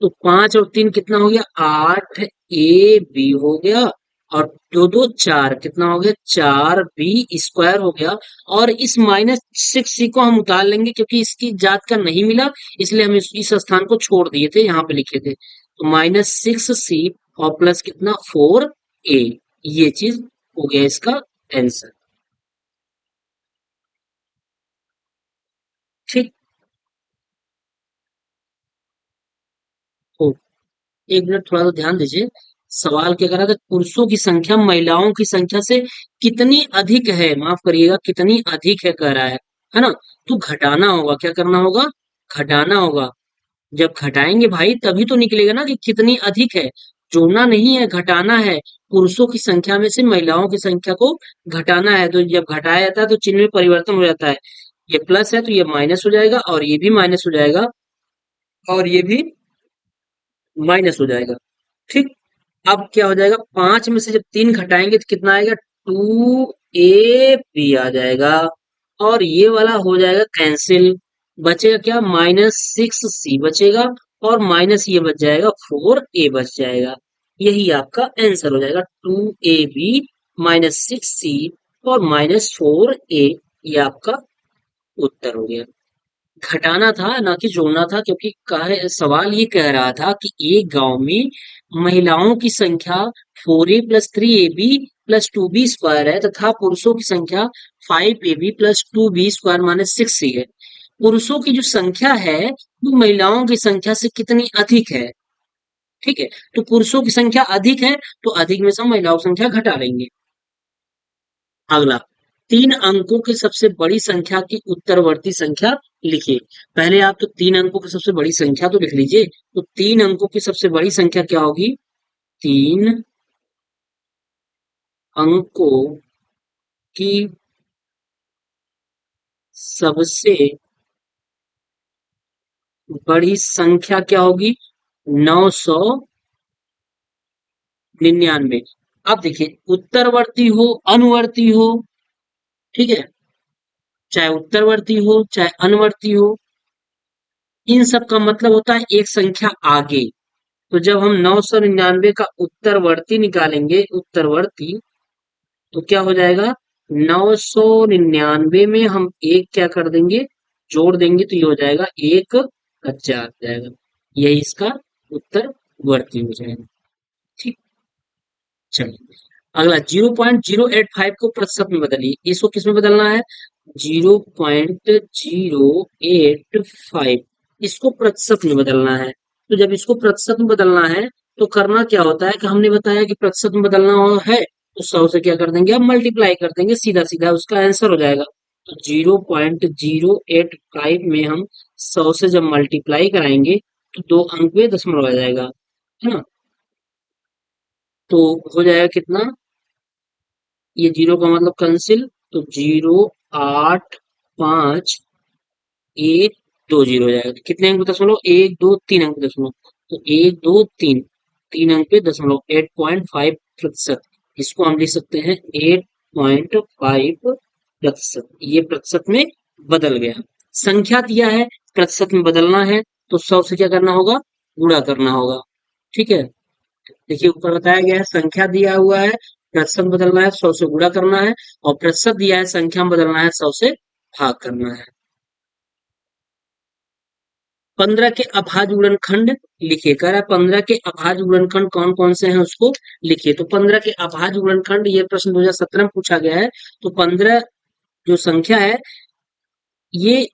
तो 5 और 3 कितना हो गया? 8ab हो गया, और दो दो चार, कितना हो गया? 4b² हो गया। और इस -6c को हम उतार लेंगे क्योंकि इसकी जात का नहीं मिला, इसलिए हम इस स्थान को छोड़ दिए थे, यहाँ पे लिखे थे। तो -6c और प्लस कितना? 4a, ये चीज हो गया इसका आंसर। ठीक, तो एक मिनट थोड़ा सा ध्यान दीजिए। सवाल क्या कर रहा था? पुरुषों की संख्या महिलाओं की संख्या से कितनी अधिक है, माफ करिएगा, कितनी अधिक है कह रहा है ना? तो घटाना होगा, क्या करना होगा? घटाना होगा। जब घटाएंगे भाई तभी तो निकलेगा ना कि कितनी अधिक है। जोड़ना नहीं है, घटाना है। पुरुषों की संख्या में से महिलाओं की संख्या को घटाना है, तो जब घटाया जाता है तो चिन्ह में परिवर्तन हो जाता है। ये प्लस है तो ये माइनस हो जाएगा, और ये भी माइनस हो जाएगा, और ये भी माइनस हो जाएगा। ठीक, अब क्या हो जाएगा? 5 में से जब 3 घटाएंगे तो कितना आएगा? 2ab आ जाएगा, और ये वाला हो जाएगा कैंसिल। बचेगा क्या? -6c बचेगा, और माइनस ये बच जाएगा, 4a बच जाएगा। यही आपका आंसर हो जाएगा, 2ab -6c और -4a। ये आपका उत्तर हो गया। घटाना था ना कि जोड़ना था, क्योंकि सवाल ये कह रहा था कि एक गांव में महिलाओं की संख्या 4a+3ab + 2b² है तथा पुरुषों की संख्या 5ab + 2b² - 6c है। पुरुषों की जो संख्या है वो महिलाओं की संख्या से कितनी अधिक है। ठीक है, तो पुरुषों की संख्या अधिक है तो अधिक में से हम महिलाओं की संख्या घटा लेंगे। अगला, 3 अंकों की सबसे बड़ी संख्या की उत्तरवर्ती संख्या लिखिए। पहले आप तो 3 अंकों की सबसे बड़ी संख्या तो लिख लीजिए। तो 3 अंकों की सबसे बड़ी संख्या क्या होगी? 3 अंकों की सबसे बड़ी संख्या क्या होगी? 999। अब देखिए, उत्तरवर्ती हो अनुवर्ती हो, ठीक है, चाहे उत्तरवर्ती हो चाहे अनुवर्ती हो, इन सब का मतलब होता है एक संख्या आगे। तो जब हम 999 का उत्तरवर्ती निकालेंगे, उत्तरवर्ती, तो क्या हो जाएगा? 999 में हम एक क्या कर देंगे? जोड़ देंगे, तो ये हो जाएगा 1 का 4 हो जाएगा। यही इसका उत्तरवर्ती हो जाएगा। ठीक, चलिए अगला, 0.085 को प्रतिशत में बदलिए। इसको किस में बदलना है? 0.085, इसको प्रतिशत में बदलना है। तो जब इसको प्रतिशत में बदलना है तो करना क्या होता है कि हमने बताया कि प्रतिशत में बदलना है तो 100 से क्या कर देंगे? अब मल्टीप्लाई कर देंगे, सीधा सीधा उसका आंसर हो जाएगा। तो 0.085 में हम 100 से जब मल्टीप्लाई कराएंगे तो 2 अंक में दशमलव आ जाएगा, है ना? तो हो जाएगा कितना? ये जीरो का मतलब कैंसिल, तो 0.85 1 2 0 हो जाएगा। तो कितने अंक पे दशमलव? 1 2 3 अंक पे दशमलव। तो 1 2 3, 3 अंक पे दशमलव, 8.5%। इसको हम लिख सकते हैं 8.5%। ये प्रतिशत में बदल गया। संख्या दिया है, प्रतिशत में बदलना है, तो 100 से क्या करना होगा? गुणा करना होगा। ठीक है, देखिए ऊपर बताया गया है संख्या दिया हुआ है, प्रतिशत बदलना है, 100 से गुणा करना है, और प्रतिशत दिया है, संख्या में बदलना है, 100 से भाग करना है। 15 के अभाज्य गुणनखंड लिखिए। कह रहा है 15 के अभाज्य गुणनखंड कौन कौन से हैं उसको लिखिए। तो 15 के अभाज्य गुणनखंड, ये प्रश्न 2017 में पूछा गया है। तो 15 जो संख्या है, ये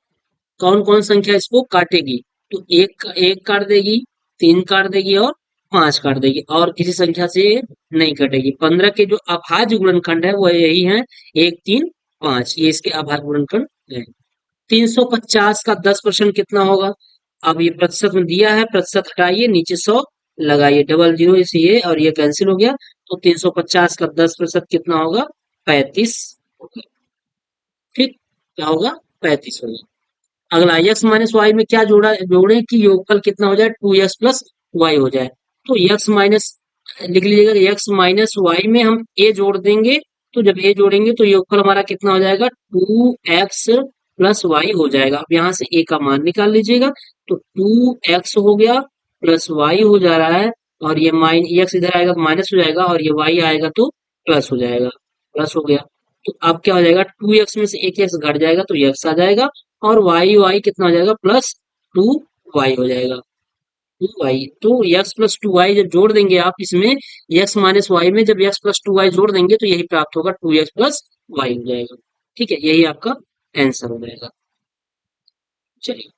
कौन कौन संख्या इसको काटेगी? तो एक एक काट देगी, 3 काट देगी और 5 काट देगी, और किसी संख्या से नहीं कटेगी। 15 के जो अभाज्य गुणनखंड है वो यही है, 1 3 5, ये इसके अभाज्य गुणनखंड है। 350 का 10% कितना होगा? अब ये प्रतिशत में दिया है, प्रतिशत हटाइए, नीचे 100 लगाइए, डबल जीरो इसे ये और ये कैंसिल हो गया। तो 350 का 10% कितना होगा? 35 होगा। ठीक, क्या होगा? 35 होगा। अगला, x - y में क्या जोड़े कि योगफल कितना हो जाए? 2x + y हो जाए। तो x माइनस लिख लीजिएगा, x - y में हम a जोड़ देंगे। तो जब a जोड़ेंगे तो योगफल हमारा कितना हो जाएगा? 2x + y हो जाएगा। अब यहाँ से a का मान निकाल लीजिएगा। तो 2x हो गया प्लस y हो जा रहा है, और ये माइन x इधर आएगा तो माइनस हो जाएगा, और ये y आएगा तो प्लस हो जाएगा। प्लस हो गया। तो अब क्या हो जाएगा? 2x में से एक x घट जाएगा तो x आ जाएगा, और y कितना हो जाएगा? +2y हो जाएगा। 2y, तो x + 2y जब जोड़ देंगे आप इसमें, x - y में जब x + 2y जोड़ देंगे तो यही प्राप्त होगा, 2x + y हो जाएगा। ठीक है, यही आपका आंसर हो जाएगा। चलिए,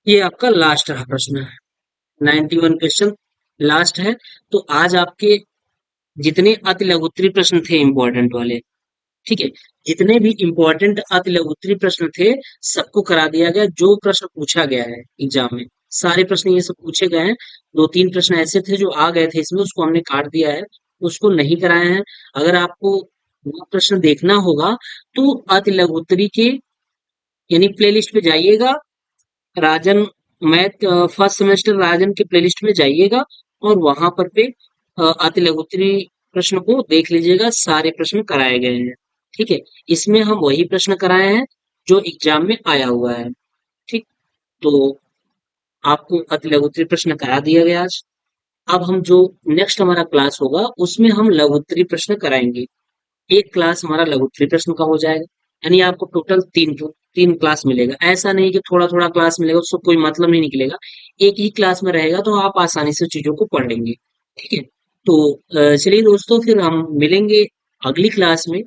ये आपका लास्ट रहा प्रश्न है। 91 क्वेश्चन लास्ट है। तो आज आपके जितने अति लघुत्तरी प्रश्न थे इंपॉर्टेंट वाले, ठीक है, जितने भी इंपॉर्टेंट अति लघुत्तरी प्रश्न थे सबको करा दिया गया। जो प्रश्न पूछा गया है एग्जाम में, सारे प्रश्न ये सब पूछे गए हैं। 2 3 प्रश्न ऐसे थे जो आ गए थे इसमें, उसको हमने काट दिया है, उसको नहीं कराए हैं। अगर आपको वो प्रश्न देखना होगा तो अति लघुत्तरी के यानी प्लेलिस्ट पे जाइएगा, राजन मैथ फर्स्ट सेमेस्टर राजन के प्लेलिस्ट में जाइएगा, और वहां पर पे अति लघुत्तरी प्रश्न को देख लीजिएगा, सारे प्रश्न कराए गए हैं। ठीक है, इसमें हम वही प्रश्न कराए हैं जो एग्जाम में आया हुआ है। ठीक, तो आपको अति लघुत्तरी प्रश्न करा दिया गया आज। अब हम जो नेक्स्ट हमारा क्लास होगा उसमें हम लघुत्तरी प्रश्न कराएंगे। एक क्लास हमारा लघुत्तरीय प्रश्न का हो जाएगा। यानी आपको टोटल तीन क्लास मिलेगा। ऐसा नहीं कि थोड़ा थोड़ा क्लास मिलेगा, उससे कोई मतलब नहीं निकलेगा। एक ही क्लास में रहेगा तो आप आसानी से चीजों को पढ़ लेंगे। ठीक है। तो चलिए दोस्तों, फिर हम मिलेंगे अगली क्लास में।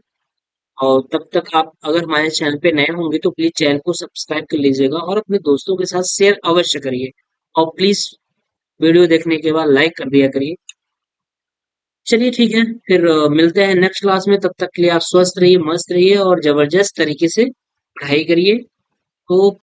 और तब तक आप अगर हमारे चैनल पे नए होंगे तो प्लीज चैनल को सब्सक्राइब कर लीजिएगा और अपने दोस्तों के साथ शेयर अवश्य करिए। और प्लीज वीडियो देखने के बाद लाइक कर दिया करिए। चलिए ठीक है, फिर मिलते हैं नेक्स्ट क्लास में। तब तक के लिए आप स्वस्थ रहिए, मस्त रहिए और जबरदस्त तरीके से पढ़ाई करिए। तो